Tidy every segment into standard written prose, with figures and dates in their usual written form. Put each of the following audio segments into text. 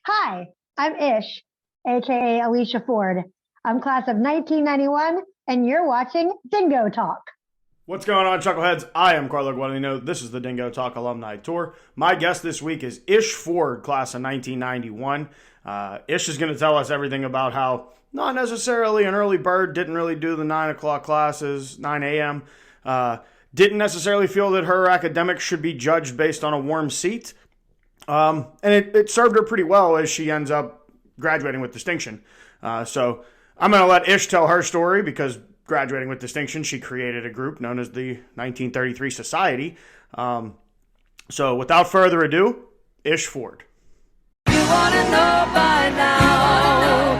Hi, I'm Ish, aka Alicia Ford. I'm class of 1991, and you're watching Dingo Talk. What's going on, Chuckleheads? I am Carlo Guadagnino. This is the Dingo Talk Alumni Tour. My guest this week is Ish Ford, class of 1991. Ish is going to tell us everything about how not necessarily an early bird, didn't really do the 9 o'clock classes, 9 a.m., didn't necessarily feel that her academics should be judged based on a warm seat. And it served her pretty well as she ends up graduating with distinction. So I'm going to let Ish tell her story because graduating with distinction, she created a group known as the 1933 Society. So without further ado, Ish Ford. You want to know by now.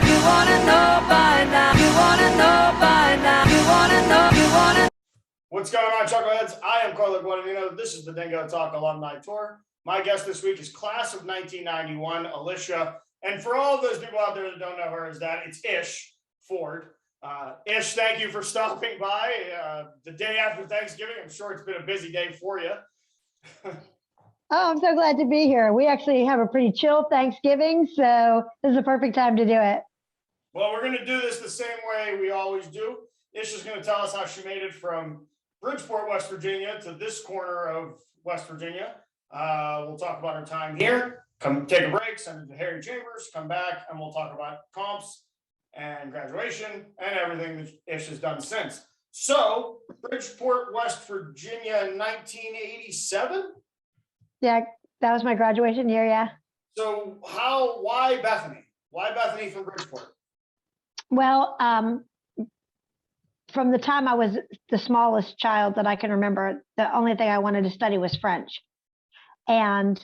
You want to know by now. You want to know by now. You want to know. You want to. What's going on, Chuckleheads? I am Carlo Guadagnino. This is the Dingo Talk Alumni Tour. My guest this week is class of 1991, Alecia. And for all of those people out there that don't know her as that, it's Ish Ford. Ish, thank you for stopping by the day after Thanksgiving. I'm sure it's been a busy day for you. I'm so glad to be here. We actually have a pretty chill Thanksgiving, so this is the perfect time to do it. Well, we're going to do this the same way we always do. Ish is going to tell us how she made it from Bridgeport, West Virginia to this corner of West Virginia. We'll talk about her time here, come take a break, send it to Harry Chambers, come back, and we'll talk about comps and graduation and everything that Ish has done since. So, Bridgeport, West Virginia, 1987? Yeah, that was my graduation year, yeah. So, why Bethany? Why Bethany from Bridgeport? Well, from the time I was the smallest child that I can remember, the only thing I wanted to study was French. And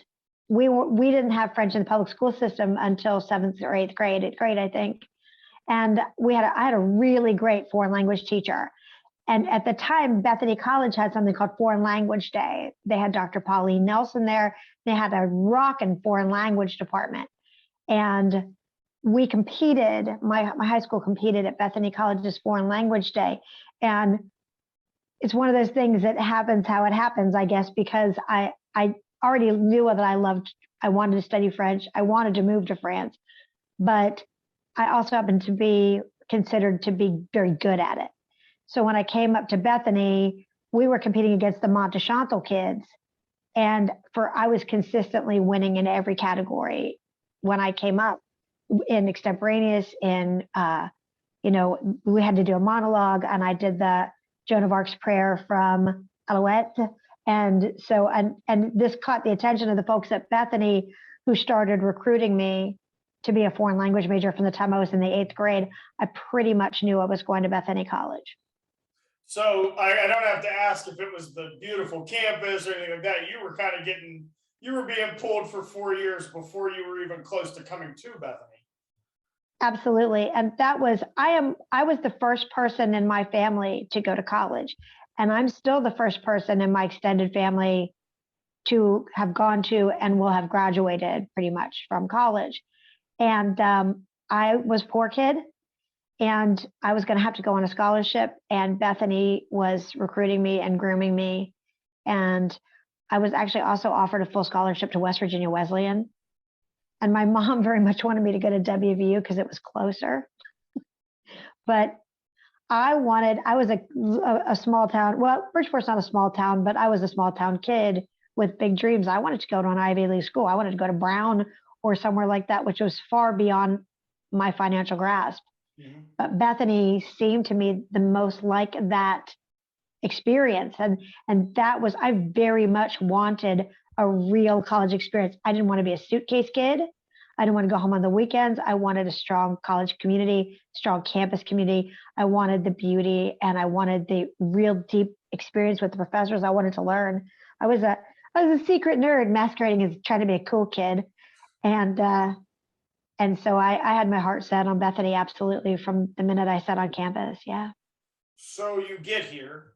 we didn't have French in the public school system until 7th or 8th grade, I think. And I had a really great foreign language teacher. And at the time, Bethany College had something called Foreign Language Day. They had Dr. Pauline Nelson there. They had a rockin' foreign language department. And we competed, my high school competed at Bethany College's Foreign Language Day. And it's one of those things that happens how it happens, I guess, because I already knew that I wanted to study French. I wanted to move to France, but I also happened to be considered to be very good at it. So when I came up to Bethany, we were competing against the Montechantal kids. And I was consistently winning in every category when I came up in extemporaneous, we had to do a monologue, and I did the Joan of Arc's prayer from Alouette. And so, and this caught the attention of the folks at Bethany who started recruiting me to be a foreign language major from the time I was in the 8th grade. I pretty much knew I was going to Bethany College. So I don't have to ask if it was the beautiful campus or anything like that. You were being pulled for 4 years before you were even close to coming to Bethany. Absolutely. And I was the first person in my family to go to college. And I'm still the first person in my extended family to have gone to and will have graduated pretty much from college. And I was a poor kid, and I was going to have to go on a scholarship. And Bethany was recruiting me and grooming me. And I was actually also offered a full scholarship to West Virginia Wesleyan. And my mom very much wanted me to go to WVU because it was closer. But I was a small town. Well, Bridgeport's not a small town, but I was a small town kid with big dreams. I wanted to go to an Ivy League school. I wanted to go to Brown or somewhere like that, which was far beyond my financial grasp. Mm-hmm. But Bethany seemed to me the most like that experience. And that was, I very much wanted a real college experience. I didn't want to be a suitcase kid. I didn't want to go home on the weekends. I wanted a strong college community, strong campus community. I wanted the beauty, and I wanted the real deep experience with the professors. I wanted to learn. I was a secret nerd masquerading as trying to be a cool kid. And so I had my heart set on Bethany absolutely from the minute I sat on campus. Yeah. So you get here,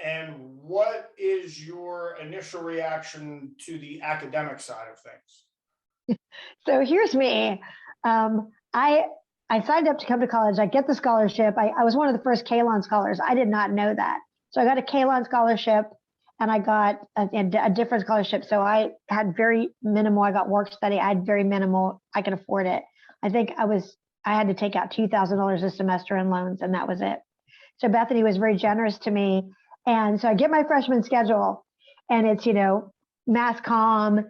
and what is your initial reaction to the academic side of things? So here's me. I signed up to come to college. I get the scholarship. I was one of the first Kalon scholars. I did not know that. So I got a Kalon scholarship, and I got a different scholarship. So I had very minimal. I got work study. I had very minimal. I could afford it. I think I had to take out $2,000 a semester in loans, and that was it. So Bethany was very generous to me. And so I get my freshman schedule, and it's, mass comm.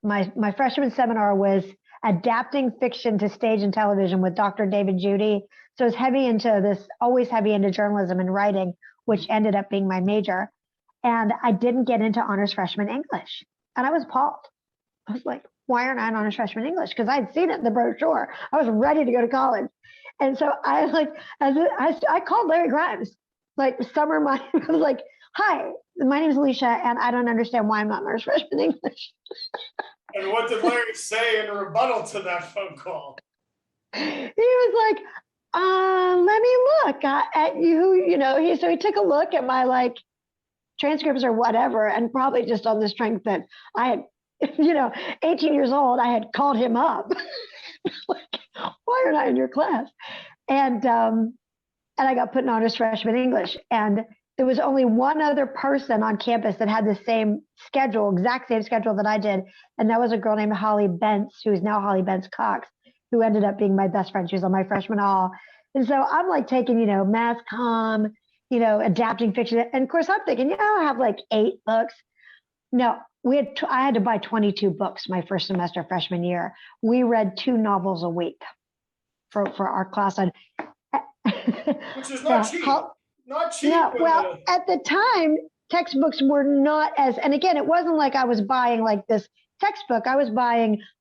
My freshman seminar was adapting fiction to stage and television with Dr. David Judy. So it's always heavy into journalism and writing, which ended up being my major. And I didn't get into honors freshman English. And I was appalled. I was like, why aren't I in honors freshman English? Because I'd seen it in the brochure. I was ready to go to college. And so I called Larry Grimes, I was like, hi, my name is Alecia, and I don't understand why I'm not in honors freshman English. And what did Larry say in rebuttal to that phone call? He was like, let me look at you, so he took a look at my transcripts or whatever, and probably just on the strength that I had, 18 years old, I had called him up. Why aren't I in your class? And I got put in honors freshman English. And there was only one other person on campus that had the same schedule, exact same schedule that I did. And that was a girl named Holly Bentz, who is now Holly Bentz Cox, who ended up being my best friend. She was on my freshman hall. And so I'm taking, mass comm, adapting fiction. And of course I'm thinking, I have 8 books. No, I had to buy 22 books my first semester freshman year. We read 2 novels a week for our class. Which is not cheap. Not cheap. No, well, at the time, textbooks were not and again, it wasn't like I was buying this textbook. I was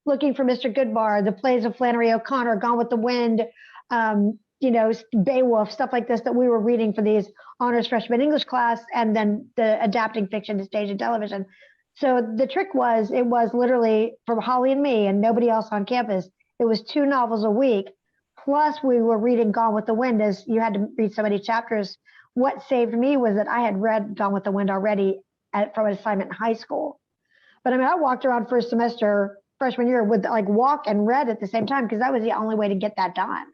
looking for Mr. Goodbar, the plays of Flannery O'Connor, Gone with the Wind, Beowulf, stuff like this that we were reading for these honors freshman English class, and then the adapting fiction to stage and television. So the trick was, it was literally from Holly and me and nobody else on campus. It was 2 novels a week. Plus we were reading Gone with the Wind, as you had to read so many chapters. What saved me was that I had read Gone with the Wind already from an assignment in high school. But I walked around first semester freshman year with walk and read at the same time, because that was the only way to get that done.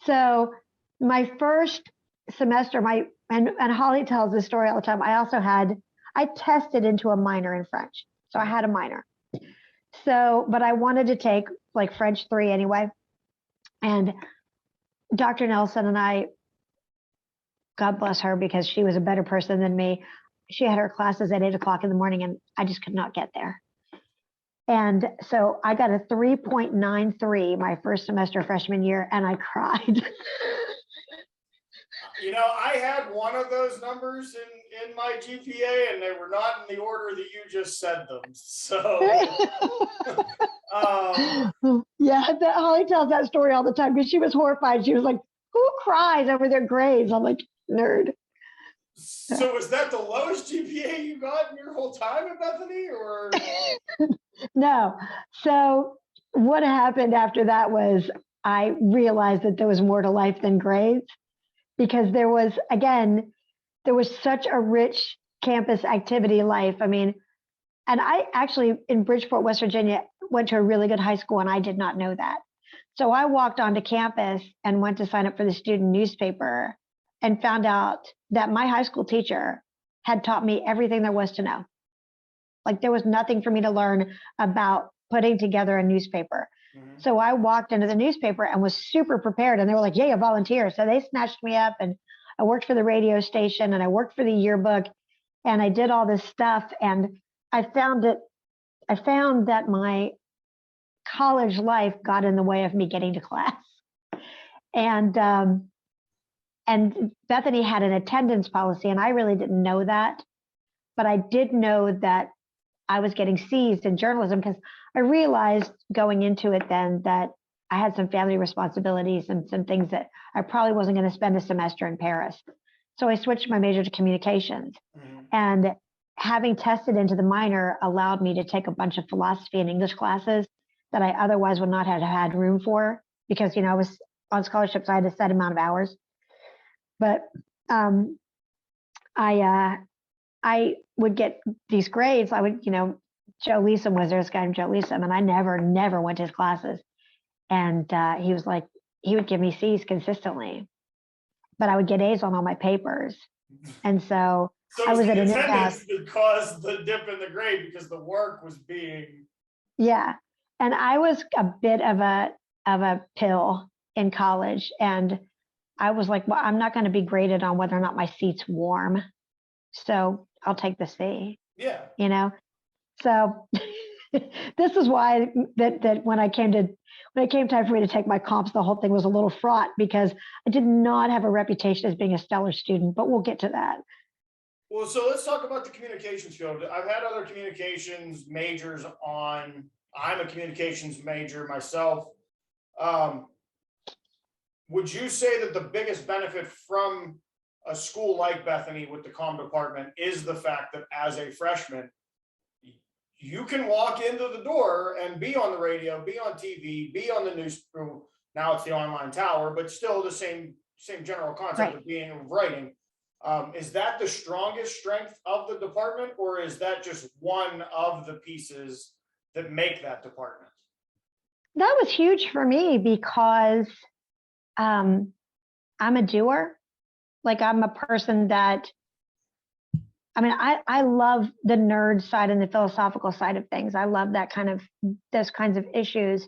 So my first semester, and Holly tells this story all the time, I tested into a minor in French. So I had a minor. So, but I wanted to take French 3 anyway. And Dr. Nelson and I, God bless her, because she was a better person than me, she had her classes at 8 o'clock in the morning, and I just could not get there. And so I got a 3.93 my first semester freshman year, and I cried. I had one of those numbers in my GPA, and they were not in the order that you just said them. So, yeah, Holly tells that story all the time, because she was horrified. She was like, "Who cries over their grades?" I'm like, nerd. So was that the lowest GPA you got in your whole time at Bethany, or? No. So what happened after that was I realized that there was more to life than grades, because there was such a rich campus activity life. And I actually, in Bridgeport, West Virginia, went to a really good high school, and I did not know that. So I walked onto campus and went to sign up for the student newspaper, and found out that my high school teacher had taught me everything there was to know. There was nothing for me to learn about putting together a newspaper. Mm-hmm. So I walked into the newspaper and was super prepared, and they were like, "Yeah, you volunteer." So they snatched me up, and I worked for the radio station, and I worked for the yearbook, and I did all this stuff. And I found that my college life got in the way of me getting to class. And Bethany had an attendance policy, and I really didn't know that. But I did know that I was getting seized in journalism, because I realized going into it then that I had some family responsibilities and some things that I probably wasn't going to spend a semester in Paris. So I switched my major to communications. Mm-hmm. And having tested into the minor allowed me to take a bunch of philosophy and English classes that I otherwise would not have had room for, because, I was on scholarships. I had a set amount of hours. But I would get these grades. I would, Joe Leeson was there, this guy named Joe Leeson, and I never went to his classes. And he was like, he would give me C's consistently, but I would get A's on all my papers. And so So I it's was at the an attendance impasse. that caused the dip in the grade because the work was being. Yeah. And I was a bit of a pill in college. And I was like, well, I'm not going to be graded on whether or not my seat's warm. So I'll take the C, Yeah. you know? So this is why that when it came time for me to take my comps, the whole thing was a little fraught because I did not have a reputation as being a stellar student, but we'll get to that. Well, so let's talk about the communications field. I've had other communications majors on. I'm a communications major myself. Would you say that the biggest benefit from a school like Bethany with the comm department is the fact that as a freshman, you can walk into the door and be on the radio, be on TV, be on the news. Now it's the online tower, but still the same general concept of being writing. Is that the strongest strength of the department, or is that just one of the pieces that make that department? That was huge for me because I'm a doer. Like I'm a person that, I love the nerd side and the philosophical side of things. I love those kinds of issues.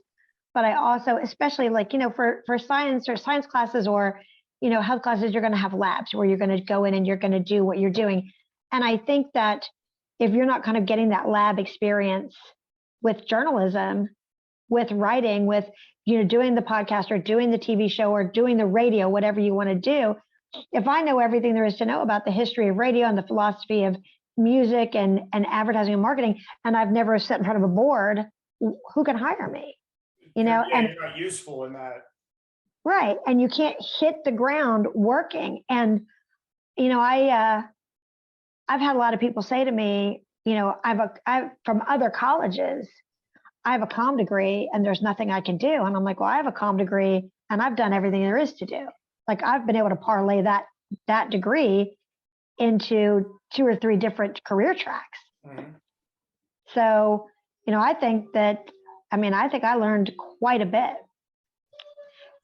But I also, especially for science or science classes or, health classes, you're going to have labs where you're going to go in and you're going to do what you're doing. And I think that if you're not kind of getting that lab experience with journalism, with writing, with, doing the podcast or doing the TV show or doing the radio, whatever you want to do, if I know everything there is to know about the history of radio and the philosophy of music and advertising and marketing, and I've never sat in front of a board, who can hire me? And you're not useful in that. Right. And you can't hit the ground working. And, I've had a lot of people say to me, I've from other colleges, I have a comm degree and there's nothing I can do. And I'm like, well, I have a comm degree and I've done everything there is to do. Like I've been able to parlay that degree into 2 or 3 different career tracks. Mm-hmm. So, I think I learned quite a bit.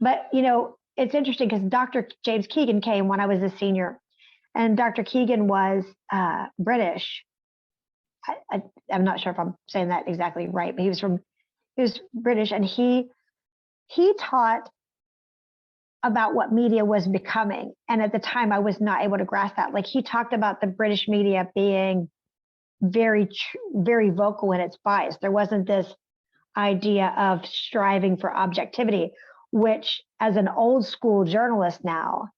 But, it's interesting because Dr. James Keegan came when I was a senior, and Dr. Keegan was British. I'm not sure if I'm saying that exactly right, but he was British, and he taught about what media was becoming. And at the time I was not able to grasp that. Like he talked about the British media being very, very vocal in its bias. There wasn't this idea of striving for objectivity, which as an old school journalist now,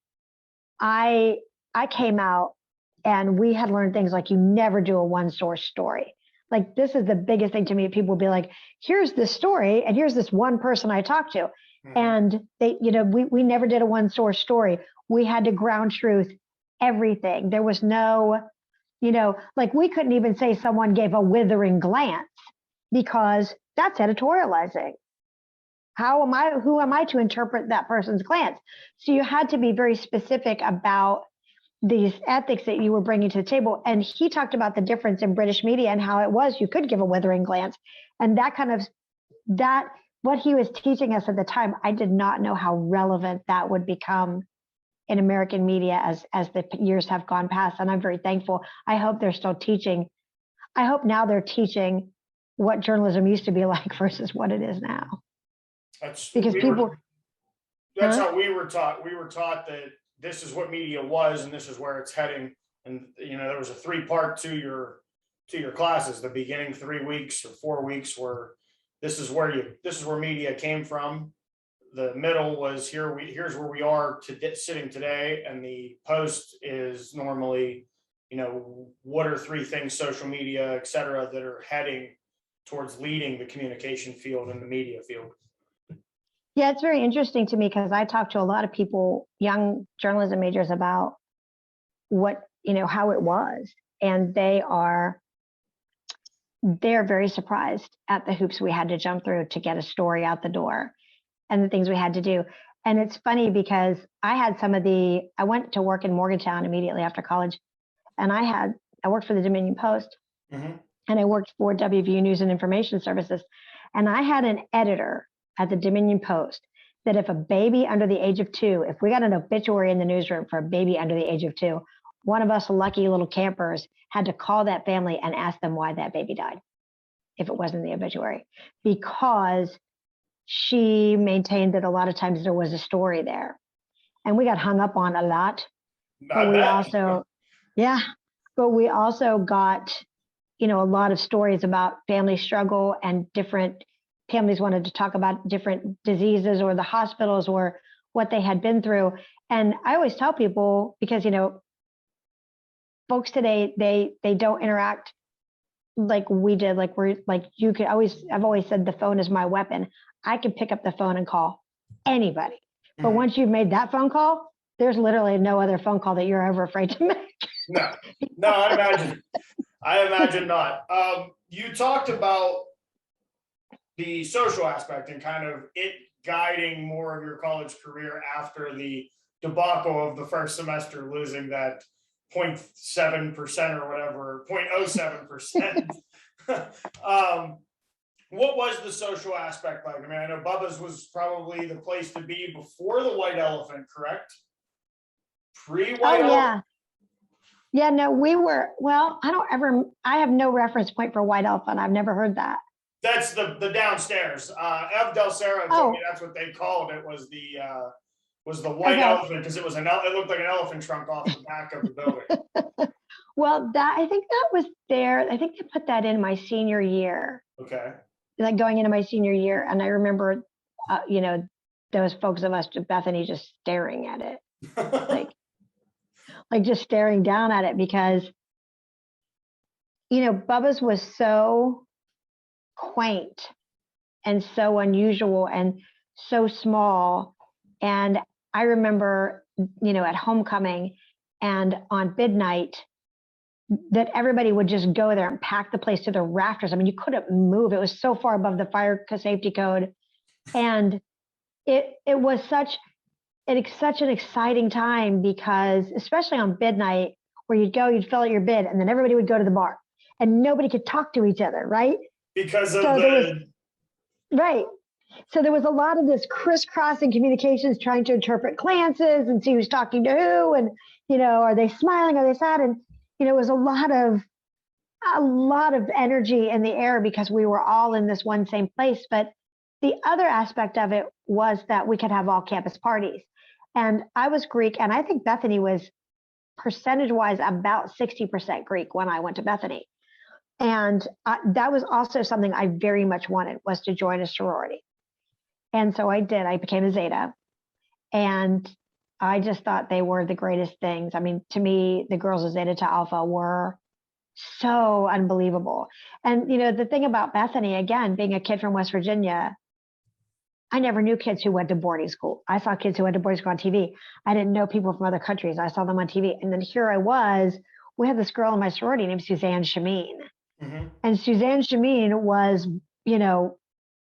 I came out and we had learned things like you never do a one source story. Like this is the biggest thing to me. People will be like, here's this story and here's this one person I talked to. Mm-hmm. And they, we never did a one source story. We had to ground truth everything. There was no, like we couldn't even say someone gave a withering glance because that's editorializing. Who am I to interpret that person's glance? So you had to be very specific about these ethics that you were bringing to the table. And he talked about the difference in British media and how it was, you could give a withering glance. And what he was teaching us at the time, I did not know how relevant that would become in American media as the years have gone past. And I'm very thankful. I hope they're still teaching. I hope now they're teaching what journalism used to be like versus what it is now. That's how we were taught. We were taught that this is what media was and this is where it's heading. And there was a 3-part to your classes. The beginning 3 weeks or 4 weeks were this is where media came from. The middle was here's where we are sitting today, and the post is normally what are 3 things, social media, et cetera, that are heading towards leading the communication field and the media field. Yeah, it's very interesting to me because I talk to a lot of people, young journalism majors, about what, how it was. And they're very surprised at the hoops we had to jump through to get a story out the door and the things we had to do. And it's funny because I went to work in Morgantown immediately after college. And I worked for the Dominion Post, mm-hmm. and I worked for WVU News and Information Services. And I had an editor at the Dominion Post that if a baby under the age of 2, if we got an obituary in the newsroom for a baby under the age of 2, one of us lucky little campers had to call that family and ask them why that baby died, if it wasn't the obituary, because she maintained that a lot of times there was a story there. And we got hung up on a lot, but we also, yeah, but we also got, a lot of stories about family struggle, and different families wanted to talk about different diseases or the hospitals or what they had been through. And I always tell people, because, folks today, they don't interact like we did. Like I've always said the phone is my weapon. I can pick up the phone and call anybody. But once you've made that phone call, there's literally no other phone call that you're ever afraid to make. No, I imagine not. You talked about the social aspect and kind of it guiding more of your college career after the debacle of the first semester, losing that 0.7% or whatever, 0.07%. What was the social aspect like? I mean, I know Bubba's was probably the place to be before the White Elephant, correct? Pre-White Elephant? Yeah. Yeah, no, we were, well, I have no reference point for White Elephant. I've never heard that. That's the downstairs. Ev Del Cerro told me that's what they called it, was the White Elephant, because it looked like an elephant trunk off the back of the building. Well, I think that was there. I think they put that in my senior year. Okay. Like going into my senior year. And I remember, those folks of us to Bethany just staring at it, like just staring down at it, because, Bubba's was so quaint and so unusual and so small. And I remember, at homecoming and on bid night, that everybody would just go there and pack the place to the rafters. I mean, you couldn't move. It was so far above the fire safety code. And it was such an exciting time, because especially on bid night, where you'd fill out your bid, and then everybody would go to the bar and nobody could talk to each other, right? Because of right. So there was a lot of this crisscrossing communications, trying to interpret glances and see who's talking to who, and, are they smiling? Are they sad? And, it was a lot of energy in the air, because we were all in this one same place. But the other aspect of it was that we could have all campus parties. And I was Greek, and I think Bethany was percentage-wise about 60% Greek when I went to Bethany. And that was also something I very much wanted, was to join a sorority. And so I did. I became a Zeta. And I just thought they were the greatest things. I mean, to me, the girls of Zeta to Alpha were so unbelievable. And, the thing about Bethany, again, being a kid from West Virginia, I never knew kids who went to boarding school. I saw kids who went to boarding school on TV. I didn't know people from other countries. I saw them on TV. And then here I was, we had this girl in my sorority named Suzanne Shameen. Mm-hmm. And Suzanne Shameen was,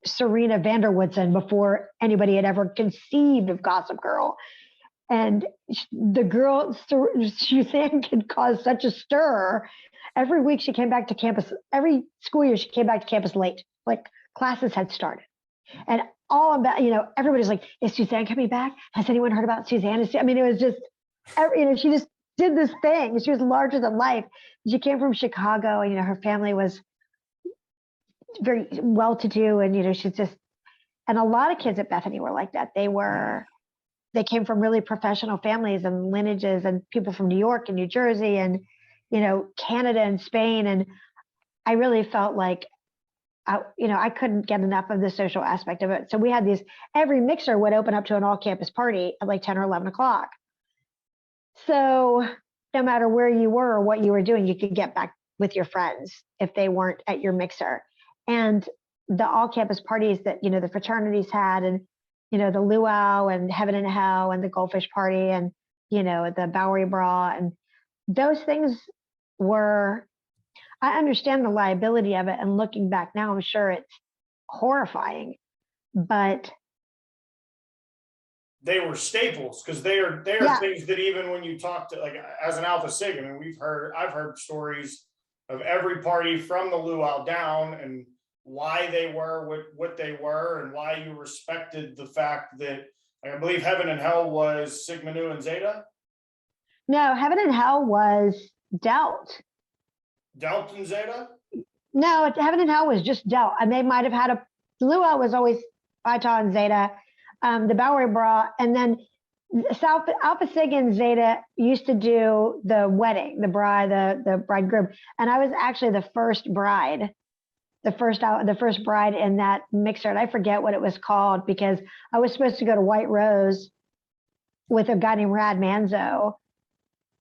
Serena Vanderwoodson before anybody had ever conceived of Gossip Girl. And the girl, Suzanne, could cause such a stir. Every week she came back to campus, every school year she came back to campus late, like classes had started. And all about, everybody's like, is Suzanne coming back? Has anyone heard about Suzanne? I mean, it was just, she just did this thing. She was larger than life. She came from Chicago, and, her family was very well-to-do. And, she's just, and a lot of kids at Bethany were like that. They came from really professional families and lineages, and people from New York and New Jersey and, Canada and Spain. And I really felt like, I couldn't get enough of the social aspect of it. So we had every mixer would open up to an all campus party at like 10 or 11 o'clock. So no matter where you were or what you were doing, you could get back with your friends if they weren't at your mixer. And the all campus parties that, the fraternities had, and, the luau and heaven and hell and the goldfish party and, the Bowery Bra, and those things were, I understand the liability of it. And looking back now, I'm sure it's horrifying, but they were staples, because they are things that even when you talk to, like, as an Alpha Sig, I mean, I've heard stories of every party from the luau down, and why they were what they were, and why you respected the fact that, like, I believe heaven and hell was Sigma Nu and Zeta. No, Heaven and Hell was Delt. Delt and Zeta? No, Heaven and Hell was just Delt. And they might have had Luau was always Phi and Zeta, the Bowery Bra. And then Alpha Sig and Zeta used to do the wedding, the bridegroom. And I was actually the first bride. The first bride in that mixer. And I forget what it was called because I was supposed to go to White Rose with a guy named Rad Manzo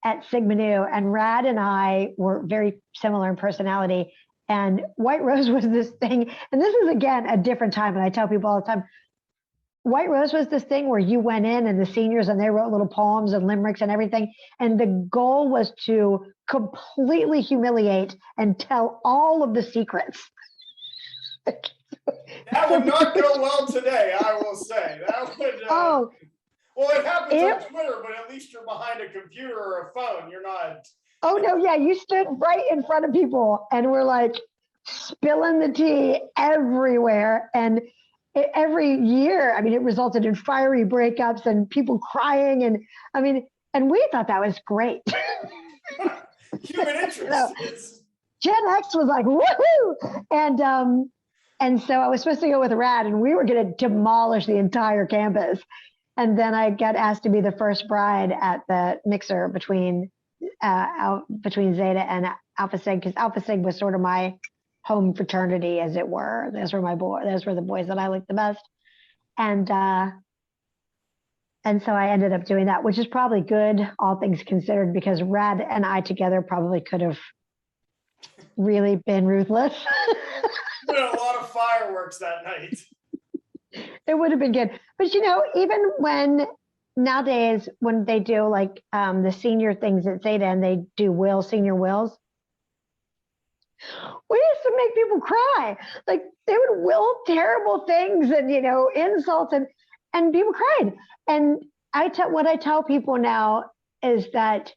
at Sigma Nu. And Rad and I were very similar in personality. And White Rose was this thing. And this is, again, a different time. And I tell people all the time, White Rose was this thing where you went in and the seniors and they wrote little poems and limericks and everything. And the goal was to completely humiliate and tell all of the secrets. That would not go well today, I will say. That would. Well, it happens on Twitter, but at least you're behind a computer or a phone. You're not. Oh no, yeah, you stood right in front of people and were like spilling the tea everywhere. And every year, I mean, it resulted in fiery breakups and people crying, and I mean, and we thought that was great. Human interest. Gen X was like, woohoo! And so I was supposed to go with Rad, and we were going to demolish the entire campus. And then I got asked to be the first bride at the mixer between Zeta and Alpha Sig, because Alpha Sig was sort of my home fraternity, as it were. Those were the boys that I liked the best. And so I ended up doing that, which is probably good, all things considered, because Rad and I together probably could have really been ruthless. Been a lot of fireworks that night. It would have been good. But even when nowadays, when they do like the senior things at Zeta and they do senior wills, we used to make people cry. Like they would will terrible things and, insults and people cried. And what I tell people now is that,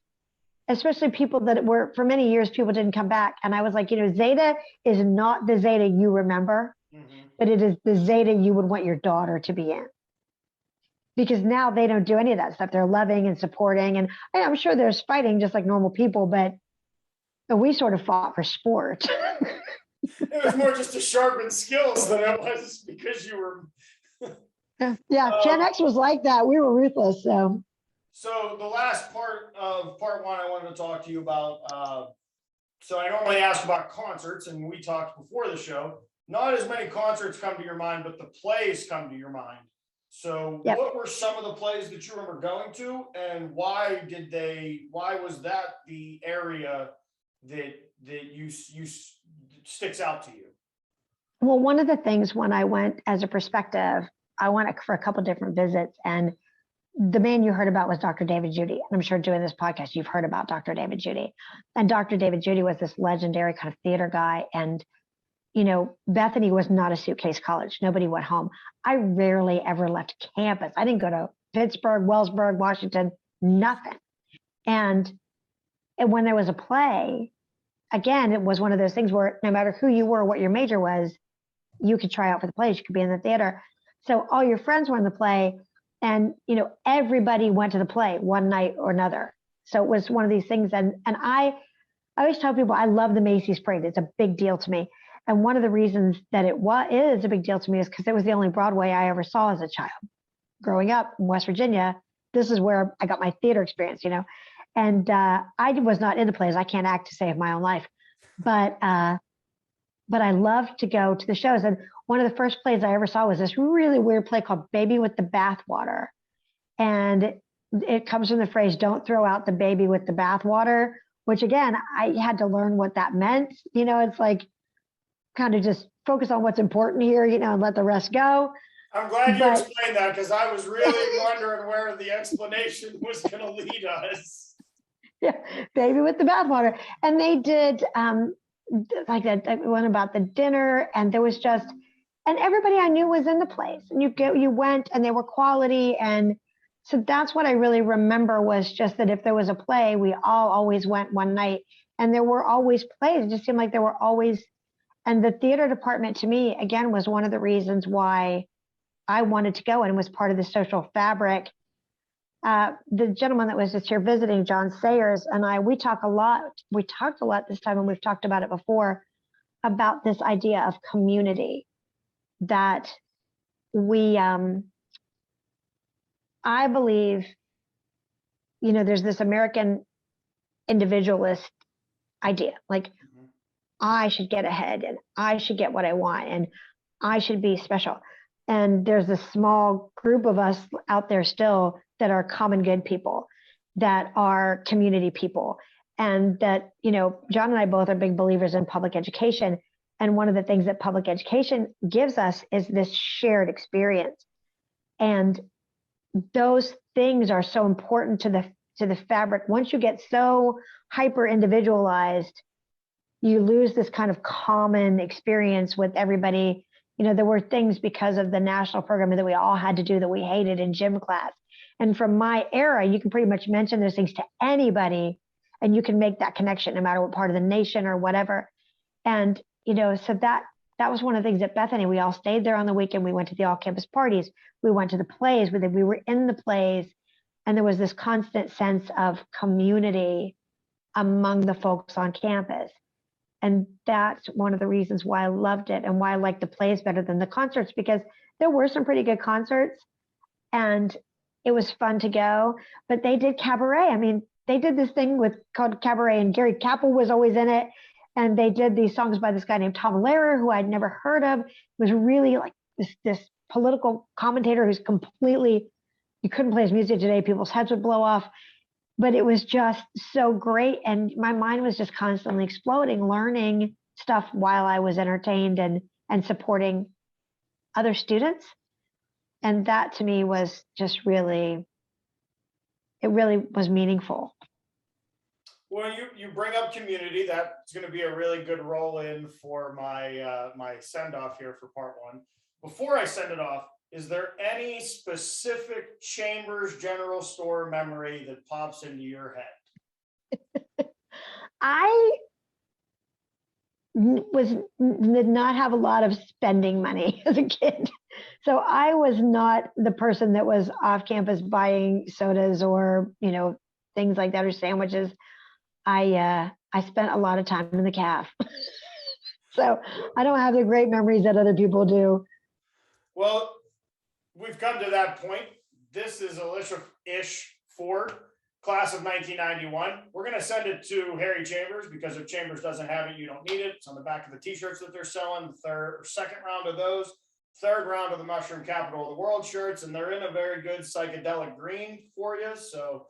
especially people that were, for many years, people didn't come back. And I was like, Zeta is not the Zeta you remember, but it is the Zeta you would want your daughter to be in. Because now they don't do any of that stuff. They're loving and supporting. And I'm sure there's fighting just like normal people, but we sort of fought for sport. It was more just to sharpen skills than it was because you were. Yeah, Gen X was like that. We were ruthless. So the last part of part one, I wanted to talk to you about. So I normally ask about concerts, and we talked before the show. Not as many concerts come to your mind, but the plays come to your mind. So What were some of the plays that you remember going to, and why was that the area that you sticks out to you? Well, one of the things when I went as a perspective, I went for a couple different visits, and the man you heard about was Dr. David Judy. And I'm sure doing this podcast, you've heard about Dr. David Judy. And Dr. David Judy was this legendary kind of theater guy. And, Bethany was not a suitcase college. Nobody went home. I rarely ever left campus. I didn't go to Pittsburgh, Wellsburg, Washington, nothing. And when there was a play, again, it was one of those things where no matter who you were, what your major was, you could try out for the plays. You could be in the theater. So all your friends were in the play. And, everybody went to the play one night or another. So it was one of these things. And I always tell people I love the Macy's Parade. It's a big deal to me. And one of the reasons that it is a big deal to me is because it was the only Broadway I ever saw as a child. Growing up in West Virginia, this is where I got my theater experience, And I was not into plays. I can't act to save my own life. But I love to go to the shows. And one of the first plays I ever saw was this really weird play called Baby with the Bathwater. And it comes from the phrase, don't throw out the baby with the bathwater, which again, I had to learn what that meant. It's like kind of just focus on what's important here, and let the rest go. I'm glad you explained that because I was really wondering where the explanation was going to lead us. Yeah, Baby with the Bathwater. And they did like that one about the dinner, and there was just, and everybody I knew was in the place, and you went and they were quality. And so that's what I really remember was just that if there was a play, we all always went one night, and there were always plays. It just seemed like there were always, and the theater department to me, again, was one of the reasons why I wanted to go and was part of the social fabric the gentleman that was just here visiting, John Sayers, and we talked a lot this time, and we've talked about it before, about this idea of community that I believe, there's this American individualist idea, like I should get ahead and I should get what I want and I should be special. And there's a small group of us out there still that are common good people, that are community people. And that, John and I both are big believers in public education. And one of the things that public education gives us is this shared experience. And those things are so important to the fabric. Once you get so hyper individualized, you lose this kind of common experience with everybody. There were things because of the national program that we all had to do that we hated in gym class. And from my era, you can pretty much mention those things to anybody and you can make that connection no matter what part of the nation or whatever. And, so that was one of the things at Bethany. We all stayed there on the weekend. We went to the all campus parties. We went to the plays. We were in the plays. And there was this constant sense of community among the folks on campus. And that's one of the reasons why I loved it and why I liked the plays better than the concerts, because there were some pretty good concerts and it was fun to go. But they did cabaret. I mean, they did this thing called cabaret, and Gary Capel was always in it. And they did these songs by this guy named Tom Lehrer, who I'd never heard of. It was really like this political commentator who's completely, you couldn't play his music today, people's heads would blow off. But it was just so great. And my mind was just constantly exploding, learning stuff while I was entertained and supporting other students. And that to me was just it really was meaningful. Well, you bring up community. That's going to be a really good roll in for my send off here for part one. Before I send it off, is there any specific Chambers General Store memory that pops into your head? I did not have a lot of spending money as a kid. So I was not the person that was off campus buying sodas or, things like that, or sandwiches. I spent a lot of time in the caf. So I don't have the great memories that other people do. Well, we've come to that point. This is Alecia-ish Ford, class of 1991. We're going to send it to Harry Chambers, because if Chambers doesn't have it, you don't need it. It's on the back of the t-shirts that they're selling, the second round of those, third round of the Mushroom Capital of the World shirts, and they're in a very good psychedelic green for you. So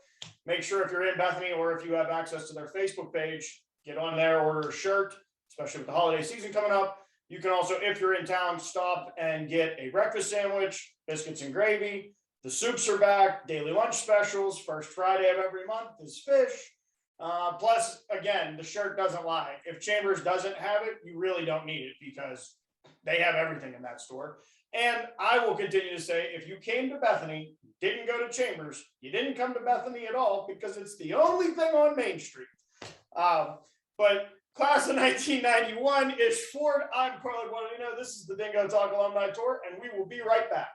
make sure if you're in Bethany or if you have access to their Facebook page, get on there, order a shirt, especially with the holiday season coming up. You can also, if you're in town, stop and get a breakfast sandwich, biscuits and gravy. The soups are back, daily lunch specials. First Friday of every month is fish. Plus, again, the shirt doesn't lie. If Chambers doesn't have it, you really don't need it, because they have everything in that store. And I will continue to say, if you came to Bethany, didn't go to Chambers, you didn't come to Bethany at all, because it's the only thing on Main Street. But class of 1991-ish Ford, I'm Carlo Guadagnino. This is the Dingo Talk Alumni Tour, and we will be right back.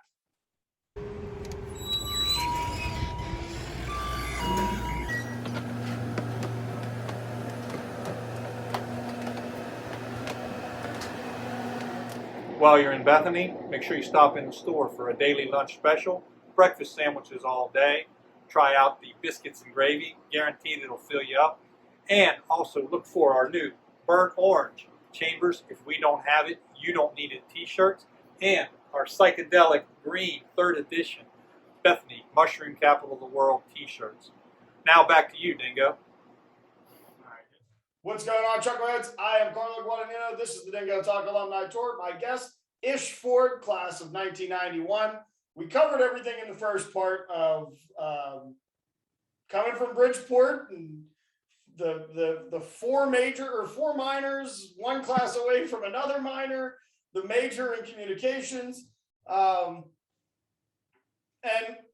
While you're in Bethany, make sure you stop in the store for a daily lunch special, breakfast sandwiches all day. Try out the biscuits and gravy, guaranteed it'll fill you up. And also look for our new burnt orange Chambers, if we don't have it, you don't need it t-shirts, and our psychedelic green 3rd edition Bethany Mushroom Capital of the World t-shirts. Now back to you, Dingo. What's going on, Chuckleheads? I am Carlo Guadagnino. This is the Dingo Talk Alumni Tour. My guest, Ish Ford, class of 1991. We covered everything in the first part of coming from Bridgeport, and the four minors, one class away from another minor, the major in communications. And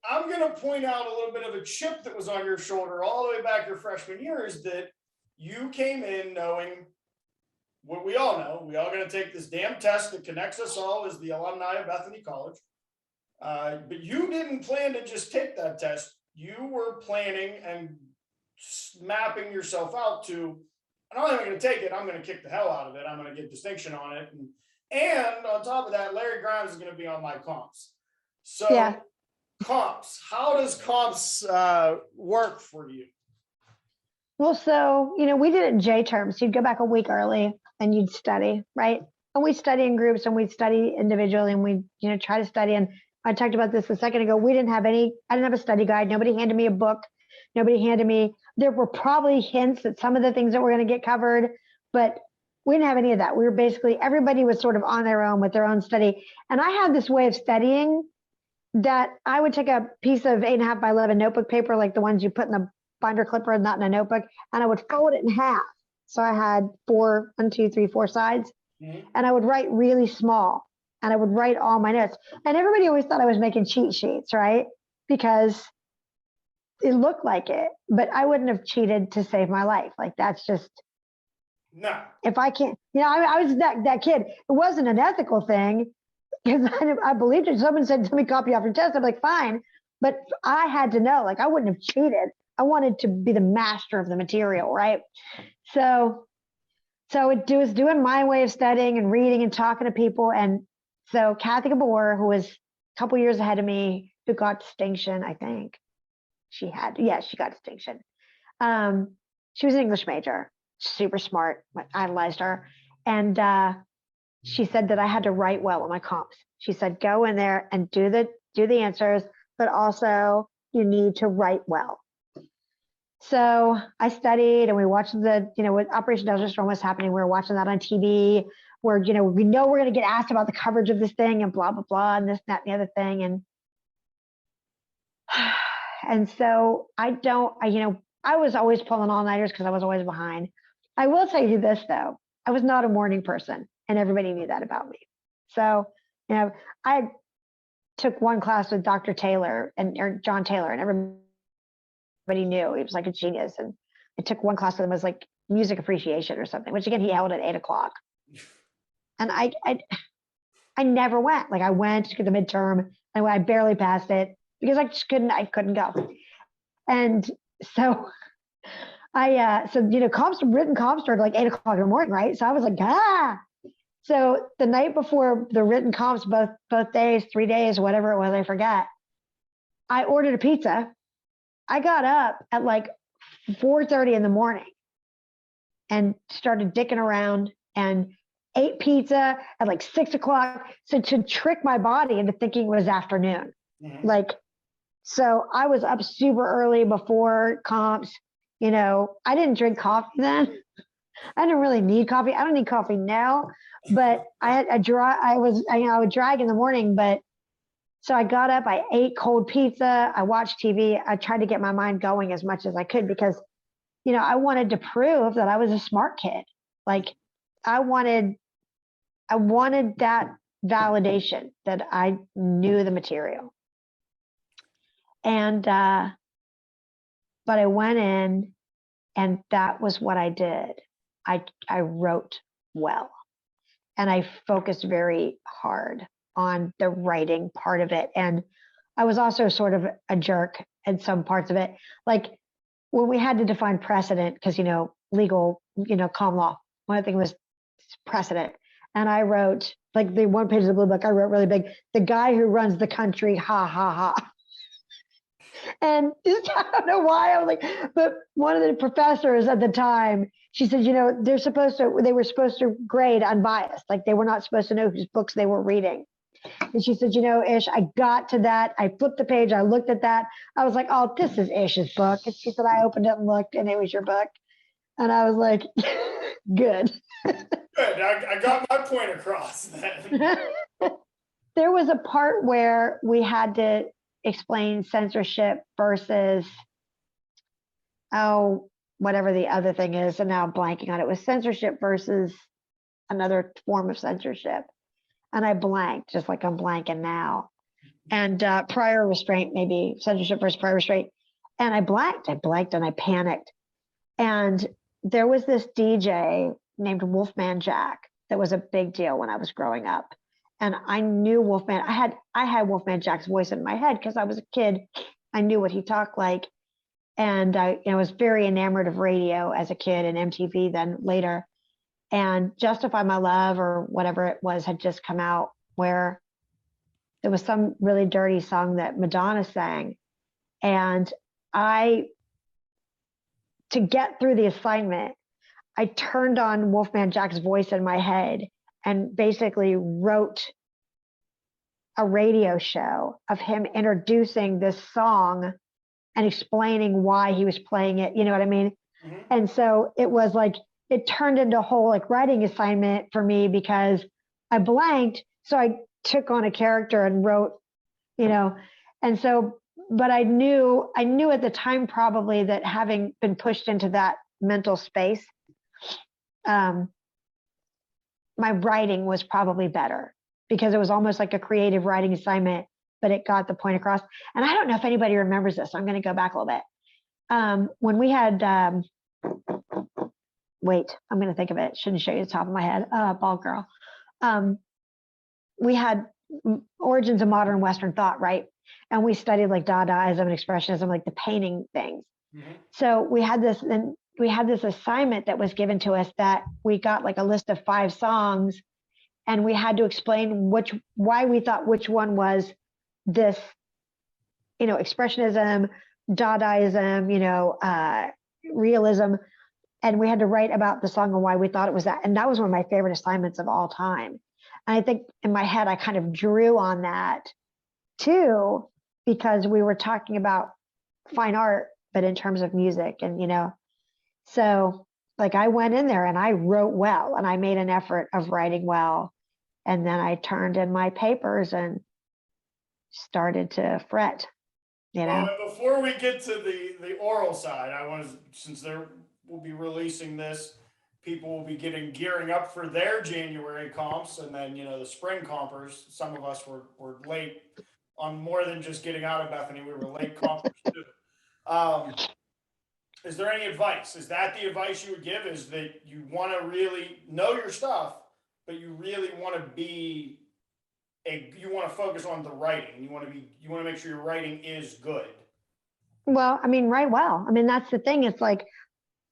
I'm going to point out a little bit of a chip that was on your shoulder all the way back your freshman year, is that you came in knowing what we all know. We all going to take this damn test that connects us all as the alumni of Bethany College. But you didn't plan to just take that test. you were planning and mapping yourself out to, not only am I going to take it, I'm going to kick the hell out of it. I'm going to get distinction on it. And on top of that, Larry Grimes is going to be on my comps. So Yeah. comps, how does comps work for you? Well, so, we did it in J terms. You'd go back a week early and you'd study, right? And we'd study in groups and we'd study individually and we'd, try to study. And I talked about this a second ago. I didn't have a study guide. Nobody handed me a book. Nobody handed me, there were probably hints at some of the things that were going to get covered, but we didn't have any of that. We were basically, everybody was sort of on their own with their own study. And I had this way of studying that I would take a piece of 8.5 by 11 notebook paper, like the ones you put in the binder clipper and not in a notebook, and I would fold it in half. So I had 4 sides, and I would write really small, and I would write all my notes. And everybody always thought I was making cheat sheets, right? Because it looked like it, but I wouldn't have cheated to save my life. Like, that's just, no. If I can't, I was that kid. It wasn't an ethical thing because I believed it. Someone said, let me copy off your test. I'm like, fine. But I had to know, like, I wouldn't have cheated. I wanted to be the master of the material, right? So it was doing my way of studying and reading and talking to people. And so Kathy Gabor, who was a couple years ahead of me, who got distinction, I think she got distinction. She was an English major, super smart. I idolized her. And she said that I had to write well on my comps. She said, go in there and do the answers, but also you need to write well. So I studied and we watched with Operation Desert Storm was happening. We were watching that on TV where, we know we're going to get asked about the coverage of this thing and blah, blah, blah, and this, that, and the other thing. And so I was always pulling all-nighters because I was always behind. I will tell you this though, I was not a morning person and everybody knew that about me. So, I took one class with Dr. Taylor or John Taylor and everybody knew he was like a genius. And I took one class with him, it was like music appreciation or something, which again, he held at 8:00. And I never went. Like I went to the midterm and I barely passed it because I just couldn't go. And so written comps started like 8:00 in the morning, right? So I was like, So the night before the written comps, both days, 3 days, whatever it was, I forgot, I ordered a pizza. I got up at like 4:30 in the morning and started dicking around and ate pizza at like 6:00. So to trick my body into thinking it was afternoon. Mm-hmm. So I was up super early before comps. I didn't drink coffee then. I didn't really need coffee. I don't need coffee now, but I would drag in the morning, but so I got up, I ate cold pizza, I watched TV. I tried to get my mind going as much as I could because, I wanted to prove that I was a smart kid. Like I wanted that validation that I knew the material. And, but I went in and that was what I did. I wrote well and I focused very hard on the writing part of it. And I was also sort of a jerk in some parts of it. Like when we had to define precedent, because, legal, common law, one of the things was precedent. And I wrote like the one page of the blue book, I wrote really big, the guy who runs the country, ha, ha, ha. And I don't know why I was like, but one of the professors at the time, she said, they were supposed to grade unbiased. Like they were not supposed to know whose books they were reading. And she said, Ish, I got to that. I flipped the page. I looked at that. I was like, oh, this is Ish's book. And she said, I opened it and looked and it was your book. And I was like, good. Good. I got my point across then. There was a part where we had to explain censorship versus, whatever the other thing is. And now I'm blanking on it. It was censorship versus another form of censorship. And I blanked, just like I'm blanking now. And prior restraint, maybe censorship versus prior restraint. And I blanked and I panicked. And there was this DJ named Wolfman Jack that was a big deal when I was growing up. And I knew Wolfman. I had Wolfman Jack's voice in my head because I was a kid I knew what he talked like. And I was very enamored of radio as a kid and MTV then later. And Justify My Love or whatever it was had just come out, where there was some really dirty song that Madonna sang. And to get through the assignment, I turned on Wolfman Jack's voice in my head and basically wrote a radio show of him introducing this song and explaining why he was playing it. You know what I mean? Mm-hmm. And so it was like, it turned into a whole like writing assignment for me because I blanked. So I took on a character and wrote, and so, but I knew at the time probably that having been pushed into that mental space, my writing was probably better because it was almost like a creative writing assignment, but it got the point across. And I don't know if anybody remembers this. So I'm going to go back a little bit. When we had, wait, I'm going to think of it. Shouldn't show you the top of my head. Bald girl. We had Origins of Modern Western Thought, right? And we studied like Dadaism and Expressionism, like the painting things. Mm-hmm. So we had this assignment that was given to us that we got like a list of 5 songs, and we had to explain why we thought which one was this, Expressionism, Dadaism, realism. And we had to write about the song and why we thought it was that. And that was one of my favorite assignments of all time. And I think in my head, I kind of drew on that too, because we were talking about fine art, but in terms of music and, so like I went in there and I wrote well and I made an effort of writing well. And then I turned in my papers and started to fret, Well, before we get to the oral side, since we'll be releasing this, people will be gearing up for their January comps, and then the spring compers. Some of us were late on more than just getting out of Bethany. We were late compers too. Is there any advice? Is that the advice you would give? Is that you want to really know your stuff, but you really want to you want to focus on the writing. You want to make sure your writing is good. Well, write well. That's the thing. It's like,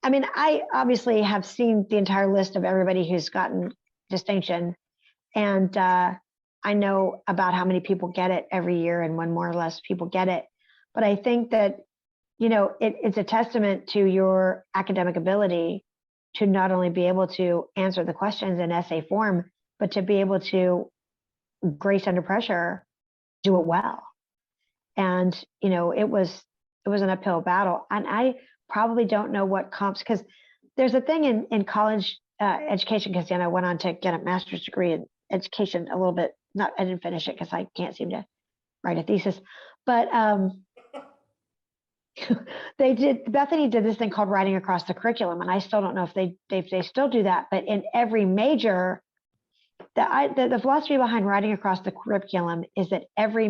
I obviously have seen the entire list of everybody who's gotten distinction, and I know about how many people get it every year and when more or less people get it. But I think that, it's a testament to your academic ability to not only be able to answer the questions in essay form, but to be able to grace under pressure, do it well. And, it was an uphill battle. And I probably don't know what comps, because there's a thing in college education, because I went on to get a master's degree in education a little bit. I didn't finish it because I can't seem to write a thesis. But Bethany did this thing called writing across the curriculum, and I still don't know if they still do that. But in every major, the philosophy behind writing across the curriculum is that every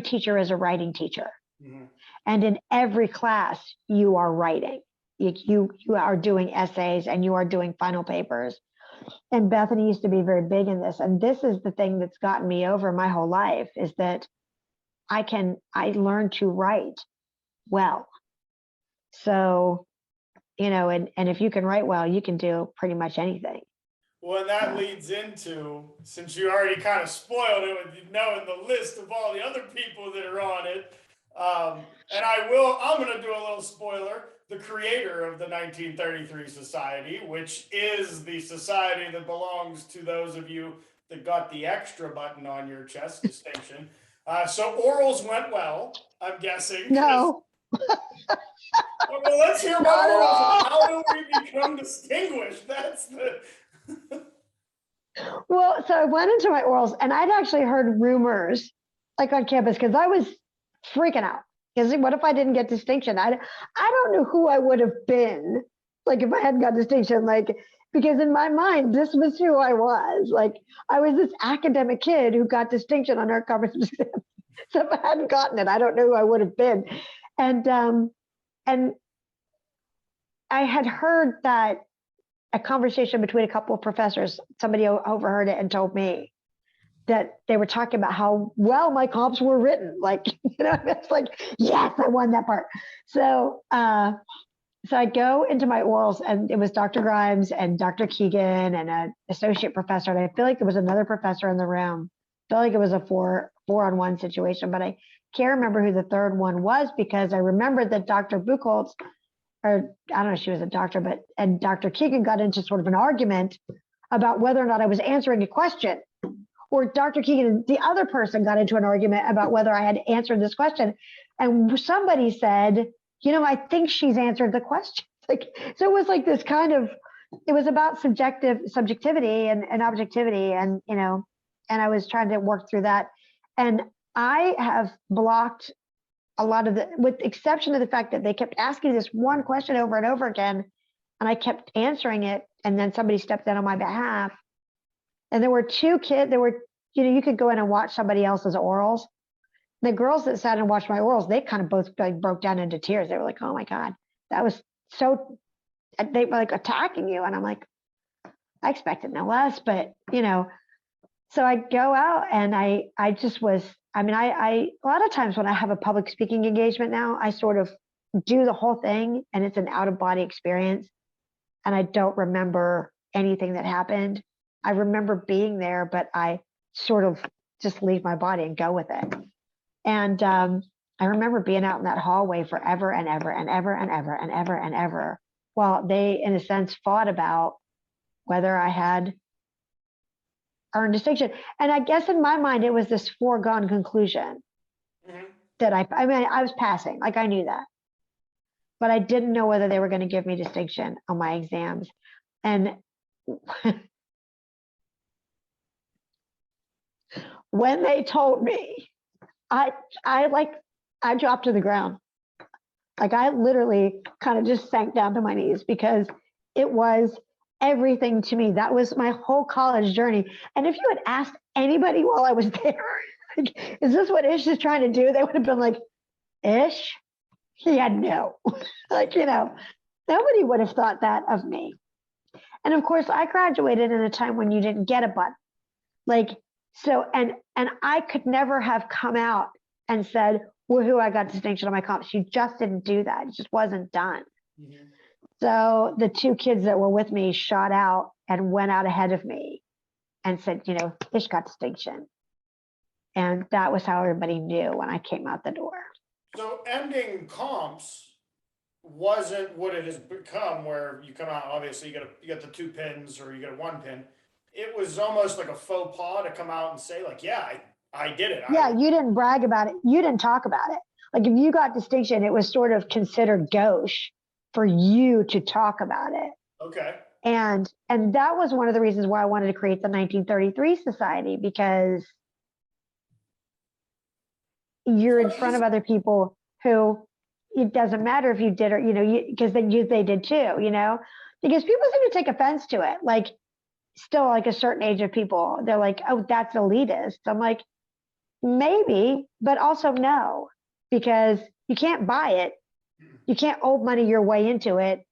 teacher is a writing teacher. Mm-hmm. And in every class, you are writing. You are doing essays and you are doing final papers. And Bethany used to be very big in this. And this is the thing that's gotten me over my whole life, is that I learned to write well. So, and if you can write well, you can do pretty much anything. Well, and that leads into, since you already kind of spoiled it with knowing the list of all the other people that are on it, and I'm going to do a little spoiler, the creator of the 1933 Society, which is the society that belongs to those of you that got the extra button on your chest distinction. So orals went well, I'm guessing. No. Well, let's hear about orals. How do we become distinguished? That's the... Well, so I went into my orals, and I'd actually heard rumors like on campus, because I was freaking out. Because what if I didn't get distinction? I don't know who I would have been, like if I hadn't got distinction, because in my mind, this was who I was. Like I was this academic kid who got distinction on our conference exam. So if I hadn't gotten it, I don't know who I would have been. And I had heard that a conversation between a couple of professors, somebody overheard it and told me that they were talking about how well my comps were written. Like, it's like, yes, I won that part. So, so I go into my orals, and it was Dr. Grimes and Dr. Keegan and an associate professor. And I feel like there was another professor in the room. I feel like it was a four-on-one situation, but I can't remember who the third one was, because I remember that Dr. Buchholz, or I don't know if she was a doctor, and Dr. Keegan got into sort of an argument about whether or not I was answering a question. Or Dr. Keegan and the other person got into an argument about whether I had answered this question. And somebody said, I think she's answered the question. Like, so it was like this kind of, it was about subjectivity and objectivity, and, and I was trying to work through that. And I have blocked a lot of with the exception of the fact that they kept asking this one question over and over again, and I kept answering it, and then somebody stepped in on my behalf. And there were two kids, you could go in and watch somebody else's orals. The girls that sat and watched my orals, they kind of both broke down into tears. They were like, oh my God, that was so, they were like attacking you. And I'm like, I expected no less, but so I go out and I just was, I a lot of times when I have a public speaking engagement now, I sort of do the whole thing, and it's an out of body experience. And I don't remember anything that happened. I remember being there, but I sort of just leave my body and go with it. And I remember being out in that hallway forever and ever and ever and ever and ever and ever, while they, in a sense, fought about whether I had earned distinction. And I guess in my mind, it was this foregone conclusion that I was passing, like I knew that, but I didn't know whether they were going to give me distinction on my exams. And when they told me, I dropped to the ground. Like, I literally kind of just sank down to my knees, because it was everything to me. That was my whole college journey. And if you had asked anybody while I was there, like, is this what Ish is trying to do? They would have been like, Ish? Yeah, no. Like, nobody would have thought that of me. And of course, I graduated in a time when you didn't get a button. Like, so, and I could never have come out and said, woohoo, I got distinction on my comps. You just didn't do that. It just wasn't done. Mm-hmm. So the two kids that were with me shot out and went out ahead of me and said, Ish got distinction. And that was how everybody knew when I came out the door. So ending comps wasn't what it has become, where you come out, obviously you get the 2 pins or you get a 1 pin. It was almost like a faux pas to come out and say, like, yeah, I did it. Yeah, you didn't brag about it. You didn't talk about it. Like, if you got distinction, it was sort of considered gauche for you to talk about it. Okay. And that was one of the reasons why I wanted to create the 1933 Society, because you're in front of other people who, it doesn't matter if you did or, because they did too, because people seem to take offense to it. Like, still, like a certain age of people, they're like, oh, that's elitist. I'm like, maybe, but also no, because you can't buy it. You can't old money your way into it.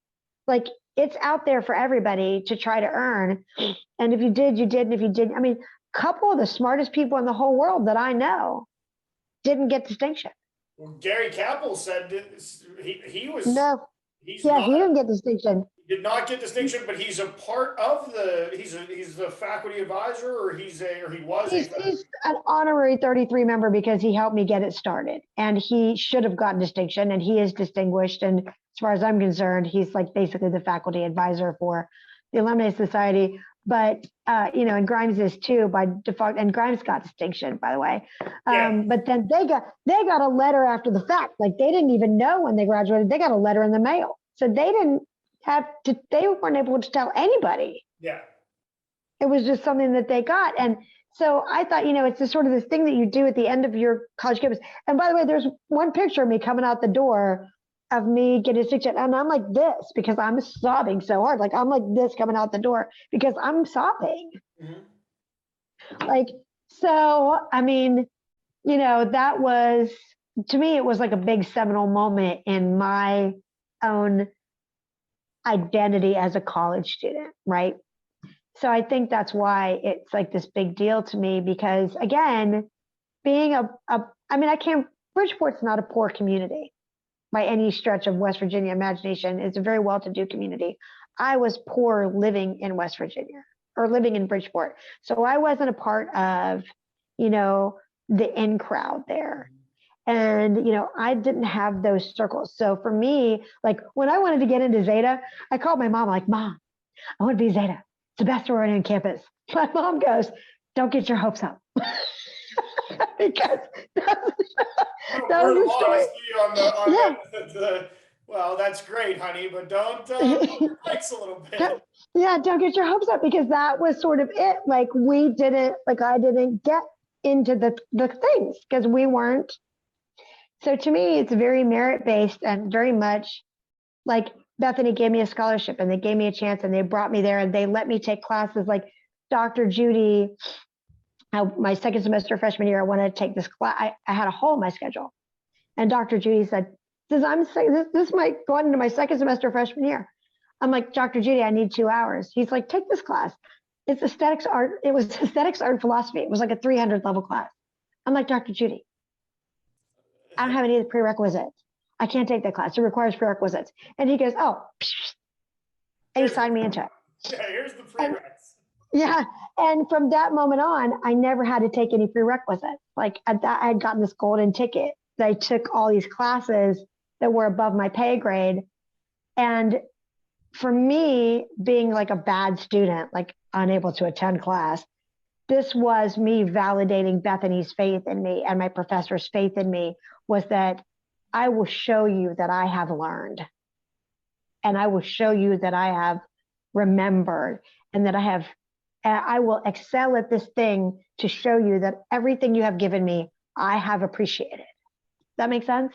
Like, it's out there for everybody to try to earn. And if you did, you did. And if you didn't, a couple of the smartest people in the whole world that I know didn't get distinction. Well, Gary Capel said he was. No. He didn't get distinction. He did not get distinction, but he's a part of he's the faculty advisor, or he's an honorary 33 member, because he helped me get it started, and he should have gotten distinction, and he is distinguished. And as far as I'm concerned, he's like basically the faculty advisor for the Alumni Society. But and Grimes is too by default, and Grimes got distinction, by the way. But then they got a letter after the fact. Like, they didn't even know when they graduated. They got a letter in the mail, so they weren't able to tell anybody. Yeah, it was just something that they got. And so I thought, it's just sort of this thing that you do at the end of your college campus. And by the way, there's one picture of me coming out the door of me getting distinction, and I'm like this because I'm sobbing so hard. Like, I'm like this coming out the door because I'm sobbing. Mm-hmm. Like, so, that was, to me, it was like a big seminal moment in my own identity as a college student, right? So I think that's why it's like this big deal to me, because again, being Bridgeport's not a poor community by any stretch of West Virginia imagination. It's a very well-to-do community. I was poor living in West Virginia or living in Bridgeport. So I wasn't a part of, the in crowd there. And, I didn't have those circles. So for me, like when I wanted to get into Zeta, I called my mom, like, Mom, I want to be Zeta. It's the best sorority on campus. My mom goes, don't get your hopes up. Because that was the story. Well, that's great, honey, but don't relax a little bit. Yeah, don't get your hopes up, because that was sort of it. Like I didn't get into the things because we weren't. So to me, it's very merit-based and very much like Bethany gave me a scholarship and they gave me a chance and they brought me there and they let me take classes like Dr. Judy. My second semester freshman year, I wanted to take this class. I had a hole in my schedule. And Dr. Judy said, this might go on into my second semester freshman year. I'm like, Dr. Judy, I need 2 hours. He's like, take this class. It's aesthetics art. It was aesthetics art and philosophy. It was like a 300 level class. I'm like, Dr. Judy, I don't have any of the prerequisites. I can't take that class. It requires prerequisites. And he goes, oh, and he signed me into it. Yeah, here's the prerequisites. Yeah. And from that moment on, I never had to take any prerequisites. Like I had gotten this golden ticket. I took all these classes that were above my pay grade. And for me, being like a bad student, like unable to attend class, this was me validating Bethany's faith in me and my professor's faith in me, was that I will show you that I have learned. And I will show you that I have remembered and that I will excel at this thing to show you that everything you have given me, I have appreciated. That make sense?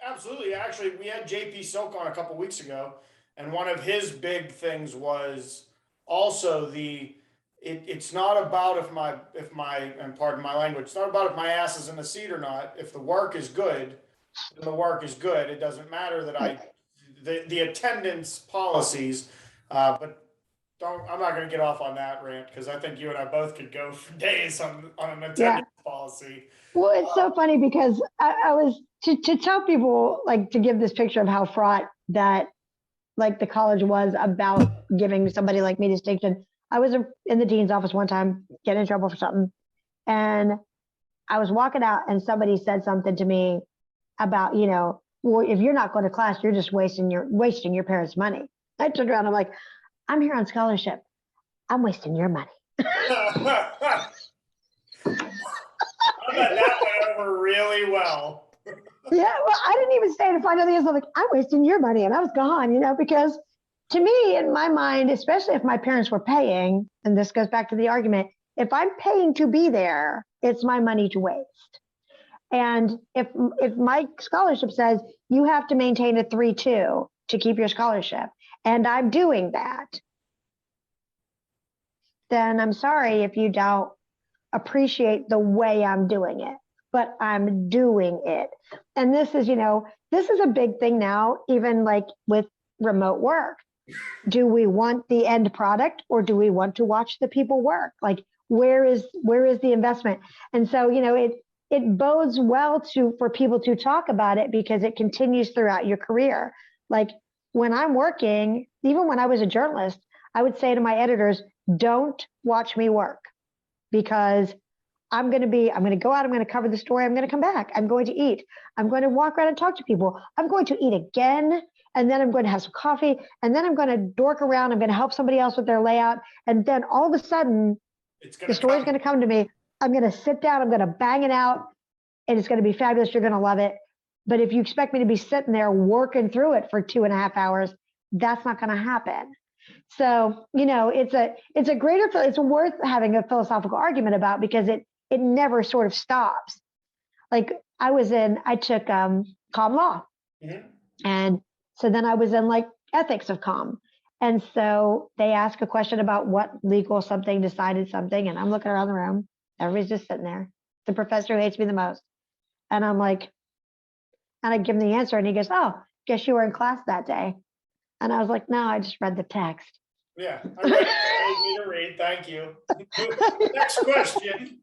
Absolutely. Actually, we had JP Silk on a couple weeks ago, and one of his big things was also it's not about if my and pardon my language, it's not about if my ass is in the seat or not. If the work is good, then the work is good. It doesn't matter that the attendance policies, but I'm not going to get off on that rant because I think you and I both could go for days on an attendance policy. Well, it's so funny because I was to tell people, like, to give this picture of how fraught that like the college was about giving somebody like me distinction. I was in the dean's office one time, getting in trouble for something, and I was walking out and somebody said something to me about, well, if you're not going to class, you're just wasting your parents' money. I turned around, I'm like, I'm here on scholarship. I'm wasting your money. I bet that went over really well. Yeah, well, I didn't even stay to find out the answer. I'm like, I'm wasting your money. And I was gone, because to me, in my mind, especially if my parents were paying, and this goes back to the argument, if I'm paying to be there, it's my money to waste. And if my scholarship says you have to maintain a 3.2 to keep your scholarship, and I'm doing that, then I'm sorry if you don't appreciate the way I'm doing it, but I'm doing it. And this is a big thing now, even like with remote work. Do we want the end product or do we want to watch the people work? Like, where is the investment? And so, it bodes well for people to talk about it because it continues throughout your career. Like when I'm working, even when I was a journalist, I would say to my editors, don't watch me work, because I'm going to go out, I'm going to cover the story, I'm going to come back, I'm going to eat, I'm going to walk around and talk to people, I'm going to eat again, and then I'm going to have some coffee, and then I'm going to dork around, I'm going to help somebody else with their layout, and then all of a sudden, the story's going to come to me, I'm going to sit down, I'm going to bang it out, and it's going to be fabulous, you're going to love it. But if you expect me to be sitting there working through it for 2.5 hours, that's not going to happen. So, it's worth having a philosophical argument about, because it never sort of stops. Like I took comm law. Mm-hmm. And so then I was in like ethics of comm. And so they ask a question about what legal something decided something. And I'm looking around the room. Everybody's just sitting there. The professor who hates me the most. And I'm like, and I give him the answer and he goes, oh, guess you were in class that day. And I was like, no, I just read the text. Yeah, I read it. I need to read. Thank you. Next question.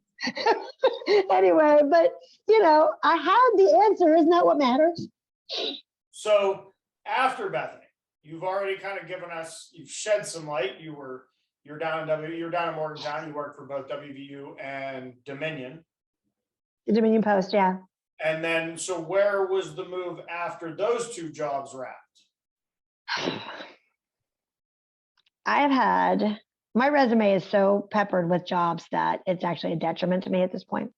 Anyway, but I had the answer. Isn't that what matters? So after Bethany, you've already kind of given us, you've shed some light. You're down in Morgantown. You worked for both WVU and Dominion. The Dominion Post, yeah. And then, so where was the move after those two jobs wrapped? My resume is so peppered with jobs that it's actually a detriment to me at this point.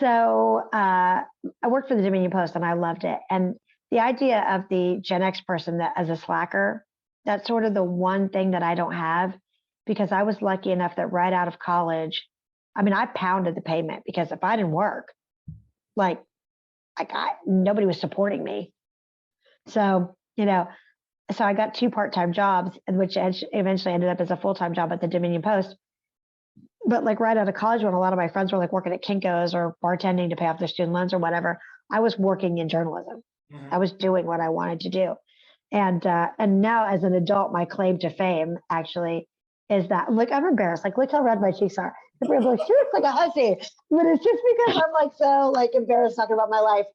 So I worked for the Dominion Post and I loved it. And the idea of the Gen X person that as a slacker, that's sort of the one thing that I don't have, because I was lucky enough that right out of college, I pounded the pavement, because if I didn't work, nobody was supporting me. So, so I got 2 part-time jobs, which eventually ended up as a full-time job at the Dominion Post. But right out of college, when a lot of my friends were working at Kinko's or bartending to pay off their student loans or whatever, I was working in journalism. Mm-hmm. I was doing what I wanted to do. And now as an adult, my claim to fame actually is that, I'm embarrassed. Look how red my cheeks are. Everybody's like, she looks like a hussy. But it's just because I'm so embarrassed talking about my life.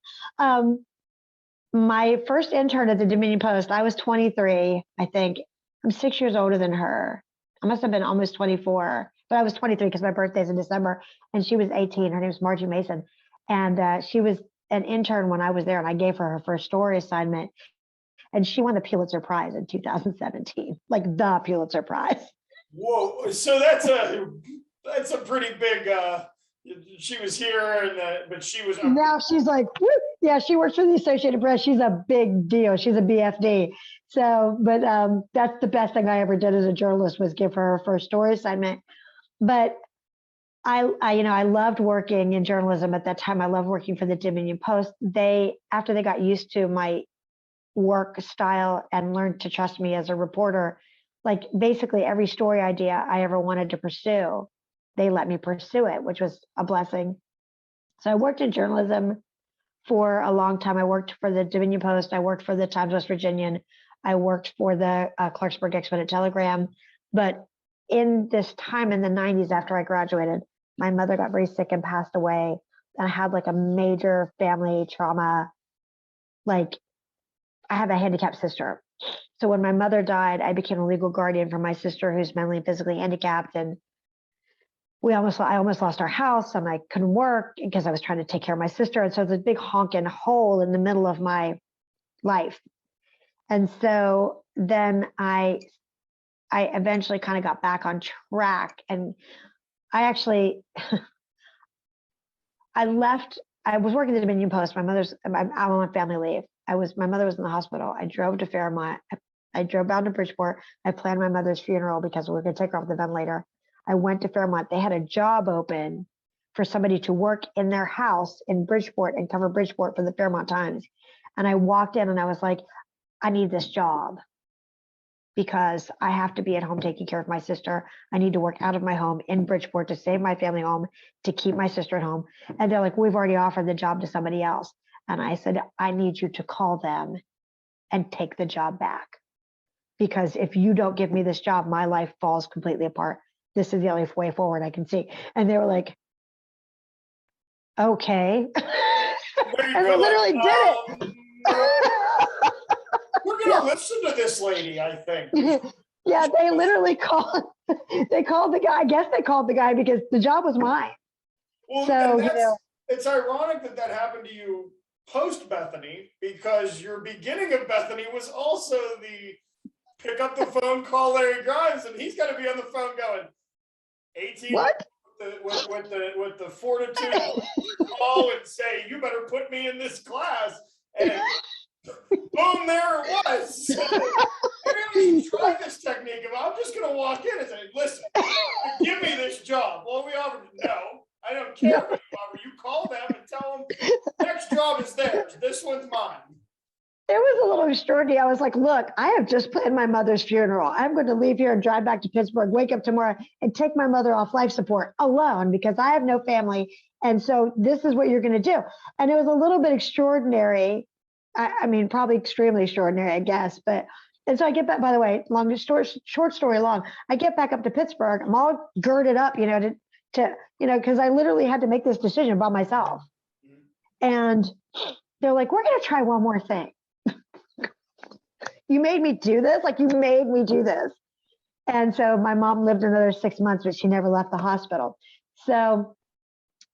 My first intern at the Dominion Post, I was 23, I think. I'm 6 years older than her. I must have been almost 24, but I was 23 because my birthday's in December, and she was 18. Her name was Margie Mason. And she was an intern when I was there, and I gave her first story assignment. And she won the Pulitzer Prize in 2017, the Pulitzer Prize. Whoa, so that's a pretty big, she was here, but she was. Now she's yeah, she works for the Associated Press. She's a big deal. She's a BFD. So, but that's the best thing I ever did as a journalist, was give her her first story assignment. But I loved working in journalism at that time. I loved working for the Dominion Post. After they got used to my work style and learned to trust me as a reporter, basically every story idea I ever wanted to pursue, they let me pursue it, which was a blessing. So I worked in journalism for a long time. I worked for the Dominion Post. I worked for the Times West Virginian. I worked for the Clarksburg Exponent Telegram. But in this time in the 90s, after I graduated, my mother got very sick and passed away. And I had a major family trauma. I have a handicapped sister. So when my mother died, I became a legal guardian for my sister, who's mentally and physically handicapped. And I almost lost our house, and I couldn't work because I was trying to take care of my sister. And so there's a big honking hole in the middle of my life. And so then I eventually kind of got back on track. And I actually, I was working at the Dominion Post. I'm on family leave. My mother was in the hospital. I drove to Fairmont. I drove down to Bridgeport. I planned my mother's funeral because we were going to take her off the ventilator. I went to Fairmont. They had a job open for somebody to work in their house in Bridgeport and cover Bridgeport for the Fairmont Times. And I walked in and I was like, I need this job because I have to be at home taking care of my sister. I need to work out of my home in Bridgeport to save my family home, to keep my sister at home. And they're like, we've already offered the job to somebody else. And I said, I need you to call them and take the job back. Because if you don't give me this job, my life falls completely apart. This is the only way forward I can see. And they were like, okay. And they literally did it. We're going to listen to this lady, I think. Yeah, they literally called. They called the guy. I guess they called the guy because the job was mine. Well, so, it's ironic that happened to you post Bethany, because your beginning of Bethany was also the pick up the phone, call Larry Grimes, and he's got to be on the phone going, 18 what? With the fortitude to call and say, you better put me in this class, and boom, there it was. Maybe try this technique. I'm just going to walk in and say, listen, give me this job. Well, we offered, no, I don't care what you offer. You call them and tell them next job is theirs. This one's mine. It was a little extraordinary. I was like, look, I have just planned my mother's funeral. I'm going to leave here and drive back to Pittsburgh, wake up tomorrow and take my mother off life support alone because I have no family. And so this is what you're going to do. And it was a little bit extraordinary. I mean, probably extremely extraordinary, I guess. But And so I get back, by the way, short story long, I get back up to Pittsburgh. I'm all girded up, because I literally had to make this decision by myself. And they're like, we're going to try one more thing. You made me do this? Like, you made me do this. And so my mom lived another 6 months, but she never left the hospital. So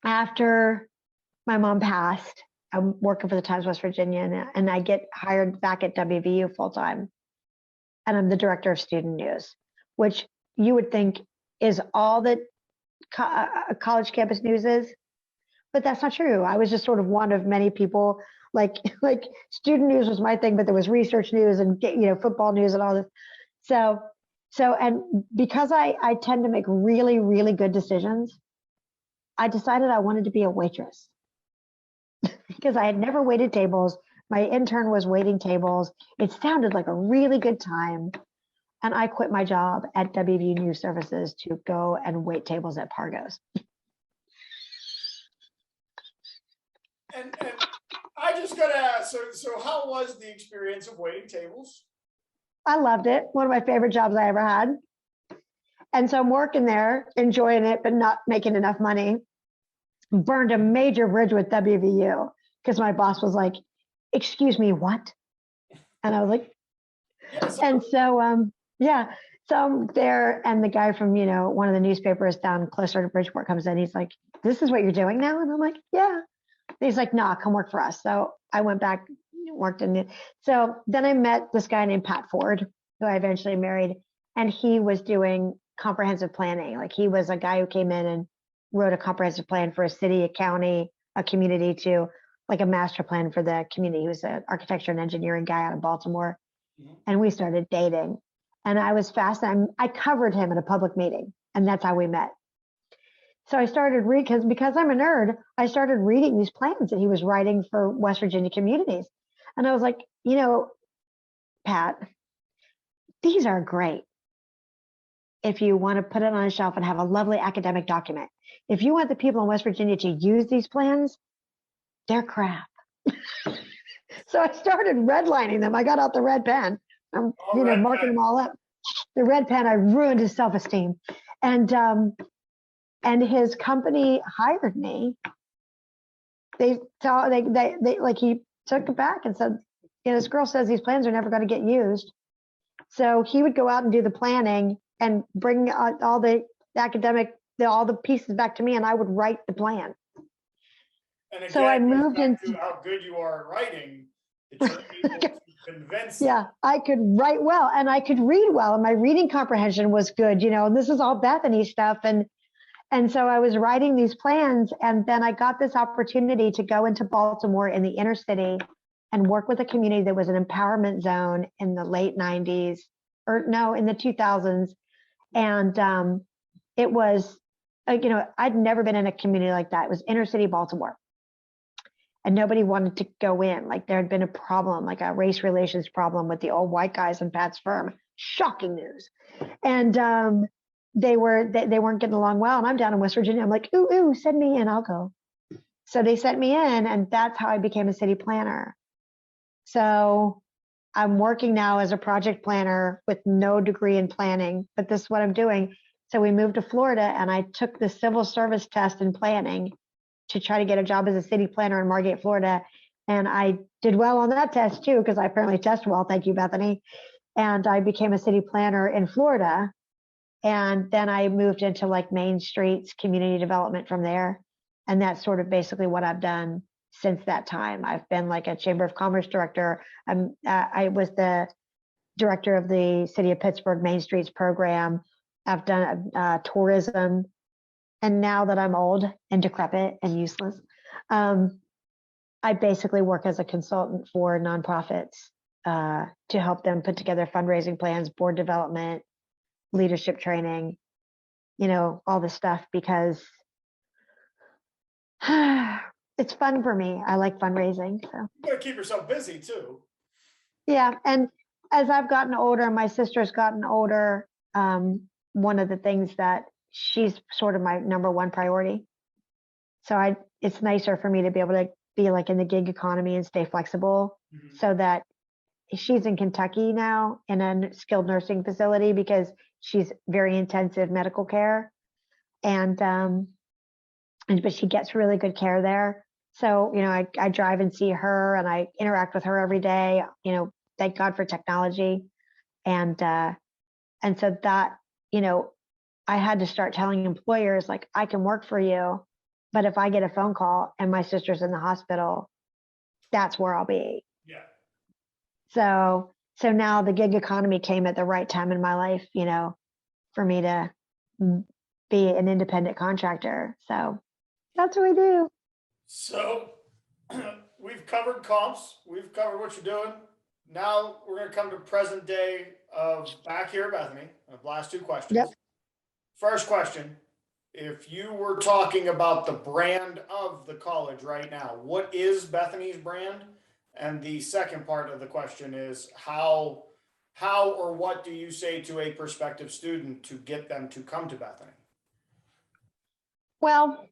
after my mom passed, I'm working for the Times West Virginia, and I get hired back at WVU full time. And I'm the director of student news, which you would think is all that college campus news is, but that's not true. I was just sort of one of many people. Like student news was my thing, but there was research news and football news and all this. So and because I tend to make really, really good decisions, I decided I wanted to be a waitress because I had never waited tables. My intern was waiting tables. It sounded like a really good time. And I quit my job at WVU News Services to go and wait tables at Pargo's. And I just got to ask, so how was the experience of waiting tables? I loved it. One of my favorite jobs I ever had. And so I'm working there, enjoying it, but not making enough money. Burned a major bridge with WVU because my boss was like, excuse me, what? And I was like, and so, so I'm there, and the guy from, one of the newspapers down closer to Bridgeport comes in. He's like, this is what you're doing now? And I'm like, yeah. And he's like, nah, come work for us. So I went back, worked in it. So then I met this guy named Pat Ford, who I eventually married, and he was doing comprehensive planning. Like, he was a guy who came in and wrote a comprehensive plan for a city, a county, a community, to like a master plan for the community. He was an architecture and engineering guy out of Baltimore. And we started dating. And I was fascinated. I covered him at a public meeting, and that's how we met. So I started because I'm a nerd, I started reading these plans that he was writing for West Virginia communities. And I was like, Pat, these are great if you want to put it on a shelf and have a lovely academic document. If you want the people in West Virginia to use these plans, they're crap. So I started redlining them. I got out the red pen. I'm, marking them all up. The red pen, I ruined his self-esteem. And his company hired me. They he took it back and said, this girl says these plans are never going to get used. So he would go out and do the planning and bring all the academic, all the pieces back to me, and I would write the plan. And again, so I moved into how good you are at writing. That you're able to convince. Yeah, I could write well, and I could read well, and my reading comprehension was good. And this is all Bethany stuff, and so I was writing these plans, and then I got this opportunity to go into Baltimore in the inner city and work with a community that was an empowerment zone in the late 90s, in the 2000s. And it was, I'd never been in a community like that. It was inner city Baltimore. And nobody wanted to go in. Like, there had been a problem, like a race relations problem with the old white guys in Pat's firm. Shocking news. And they weren't getting along well. And I'm down in West Virginia. I'm like, ooh, send me in, I'll go. So they sent me in, and that's how I became a city planner. So I'm working now as a project planner with no degree in planning, but this is what I'm doing. So we moved to Florida, and I took the civil service test in planning to try to get a job as a city planner in Margate, Florida. And I did well on that test too, because I apparently test well. Thank you, Bethany. And I became a city planner in Florida. And then I moved into like Main Streets community development from there. And that's sort of basically what I've done since that time. I've been like a Chamber of Commerce director. I was the director of the City of Pittsburgh Main Streets program. I've done tourism. And now that I'm old and decrepit and useless, I basically work as a consultant for nonprofits to help them put together fundraising plans, board development, leadership training, all this stuff, because it's fun for me. I like fundraising. So you gotta keep yourself busy too. Yeah. And as I've gotten older, and my sister's gotten older, one of the things that she's sort of my number one priority. So it's nicer for me to be able to be like in the gig economy and stay flexible, so that she's in Kentucky now in a skilled nursing facility because she's very intensive medical care. And but she gets really good care there. So, I drive and see her and I interact with her every day, thank God for technology. And so that, I had to start telling employers, like, I can work for you, but if I get a phone call and my sister's in the hospital, that's where I'll be. Yeah. So now the gig economy came at the right time in my life, for me to be an independent contractor. So that's what we do. So we've covered comps. We've covered what you're doing. Now we're going to come to present day of back here at Bethany. The last two questions. Yep. First question. If you were talking about the brand of the college right now, what is Bethany's brand? And the second part of the question is how or what do you say to a prospective student to get them to come to Bethany? Well,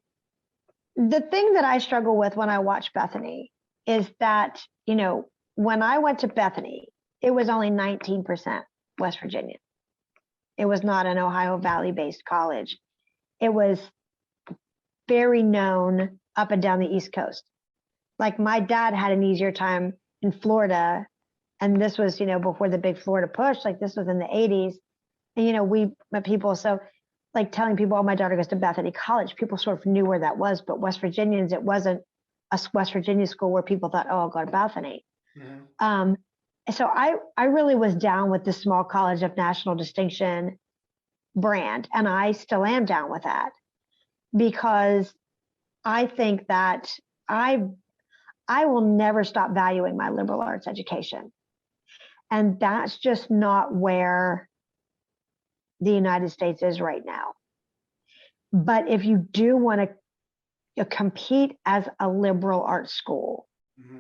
the thing that I struggle with when I watch Bethany is that, when I went to Bethany, it was only 19% West Virginia. It was not an Ohio Valley based college. It was very known up and down the East Coast. Like my dad had an easier time in Florida. And this was, before the big Florida push, like this was in the 80s. And, we met people. So like telling people, oh, my daughter goes to Bethany College, people sort of knew where that was. But West Virginians, it wasn't a West Virginia school where people thought, oh, I'll go to Bethany. Mm-hmm. So I really was down with the small college of national distinction brand. And I still am down with that because I think that I will never stop valuing my liberal arts education. And that's just not where the United States is right now. But if you do want to compete as a liberal arts school, mm-hmm.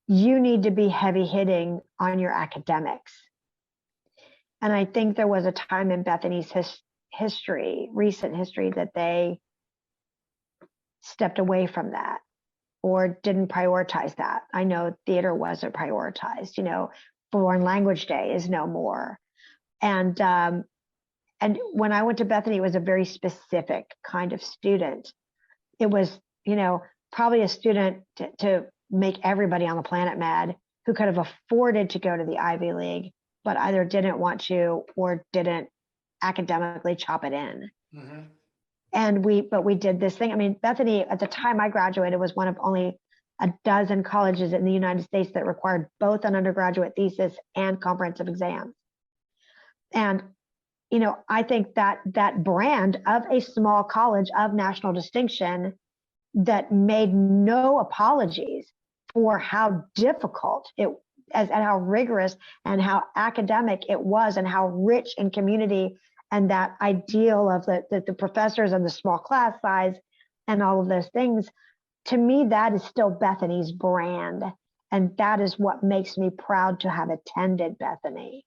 you need to be heavy hitting on your academics. And I think there was a time in Bethany's recent history, that they stepped away from that or didn't prioritize that. I know theater wasn't prioritized, Foreign Language Day is no more. And when I went to Bethany, it was a very specific kind of student. It was, probably a student to make everybody on the planet mad who could have afforded to go to the Ivy League, but either didn't want to or didn't academically chop it in. Mm-hmm. And we did this thing. I mean, Bethany, at the time I graduated, was one of only a dozen colleges in the United States that required both an undergraduate thesis and comprehensive exams. And, I think that brand of a small college of national distinction that made no apologies for how difficult and how rigorous and how academic it was and how rich in community, and that ideal of the professors and the small class size and all of those things, to me, that is still Bethany's brand. And that is what makes me proud to have attended Bethany.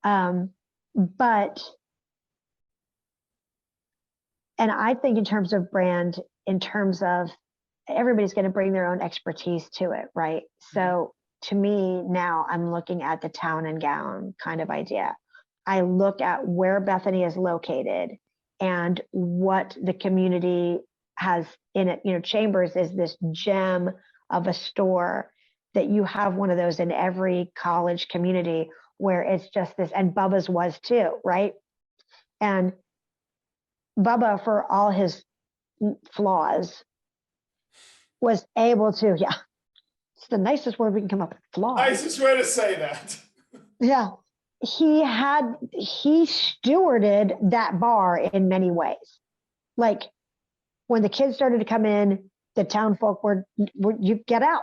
And I think in terms of brand, in terms of everybody's going to bring their own expertise to it, right? So to me now, I'm looking at the town and gown kind of idea. I look at where Bethany is located and what the community has in it. Chambers is this gem of a store that you have one of those in every college community where it's just this, and Bubba's was too, right? And Bubba, for all his flaws, was able to, it's the nicest word we can come up with, flaws. Nicest way to say that. Yeah. He stewarded that bar in many ways. Like when the kids started to come in, the town folk were you get out.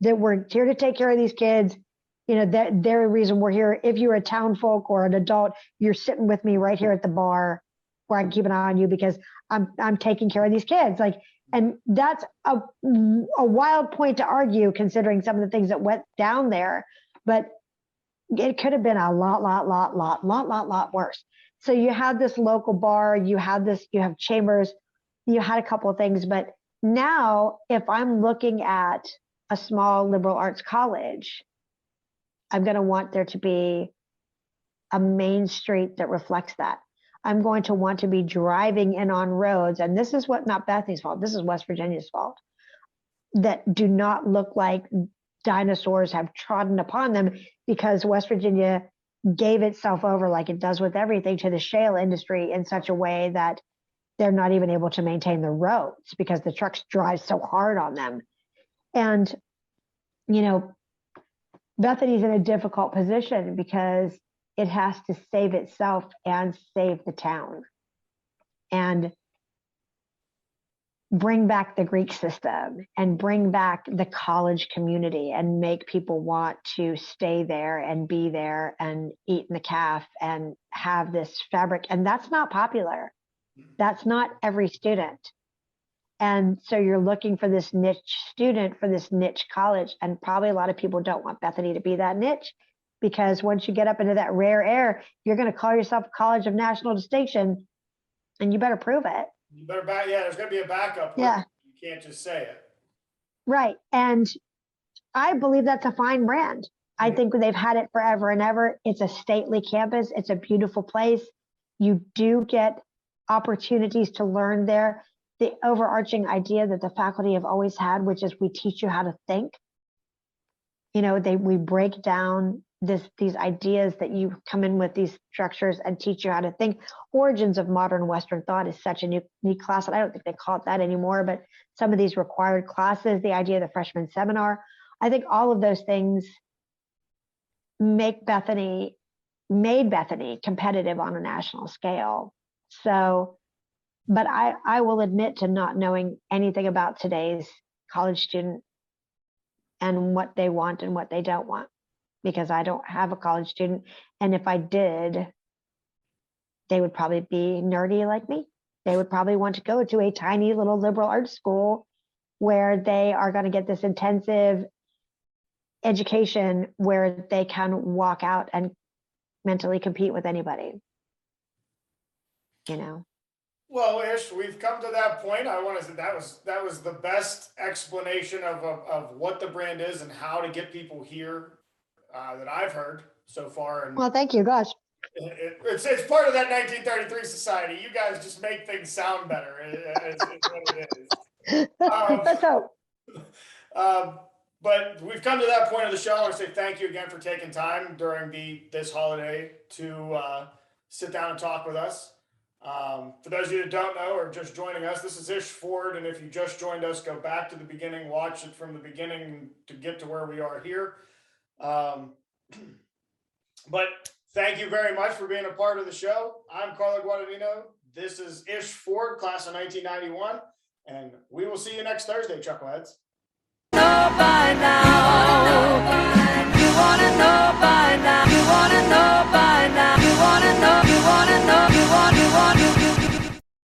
That we're here to take care of these kids. That they're the reason we're here. If you're a town folk or an adult, you're sitting with me right here at the bar where I can keep an eye on you because I'm taking care of these kids. And that's a wild point to argue considering some of the things that went down there, but it could have been a lot worse. So you have this local bar, you have Chambers, you had a couple of things, but now if I'm looking at a small liberal arts college, I'm going to want there to be a main street that reflects that. I'm going to want to be driving in on roads, and this is not Bethany's fault, this is West Virginia's fault, that do not look like dinosaurs have trodden upon them, because West Virginia gave itself over, like it does with everything, to the shale industry in such a way that they're not even able to maintain the roads because the trucks drive so hard on them. And, you know, Bethany's in a difficult position because it has to save itself and save the town and bring back the Greek system and bring back the college community and make people want to stay there and be there and eat in the caf and have this fabric. And that's not popular. That's not every student. And so you're looking for this niche student for this niche college. And probably a lot of people don't want Bethany to be that niche, because once you get up into that rare air, you're going to call yourself a college of national distinction, and you better prove it. You better there's going to be a backup. Yeah. You can't just say it. Right. And I believe that's a fine brand. I think they've had it forever and ever. It's a stately campus. It's a beautiful place. You do get opportunities to learn there. The overarching idea that the faculty have always had, which is we teach you how to think. You know, we break down these ideas that you come in with, these structures, and teach you how to think. Origins of Modern Western Thought is such a new class, and I don't think they call it that anymore, but some of these required classes, the idea of the freshman seminar, I think all of those things made Bethany competitive on a national scale. So, but I will admit to not knowing anything about today's college student and what they want and what they don't want, because I don't have a college student. And if I did, they would probably be nerdy like me. They would probably want to go to a tiny little liberal arts school where they are going to get this intensive education where they can walk out and mentally compete with anybody, you know. Well, Ish, we've come to that point. I want to say that was the best explanation of what the brand is and how to get people here that I've heard so far. And well, thank you. Gosh, it's part of that 1933 society. You guys just make things sound better. It's what it is. Let's hope. But we've come to that point of the show. I want to say thank you again for taking time during this holiday to sit down and talk with us. For those of you that don't know or just joining us, this is Ish Ford, and if you just joined us, go back to the beginning, watch it from the beginning to get to where we are here. But thank you very much for being a part of the show. I'm Carlo Guadagnino. This is Ish Ford, class of 1991, and we will see you next Thursday, Chuckleheads. Know by now. You wanna know by now. You wanna know.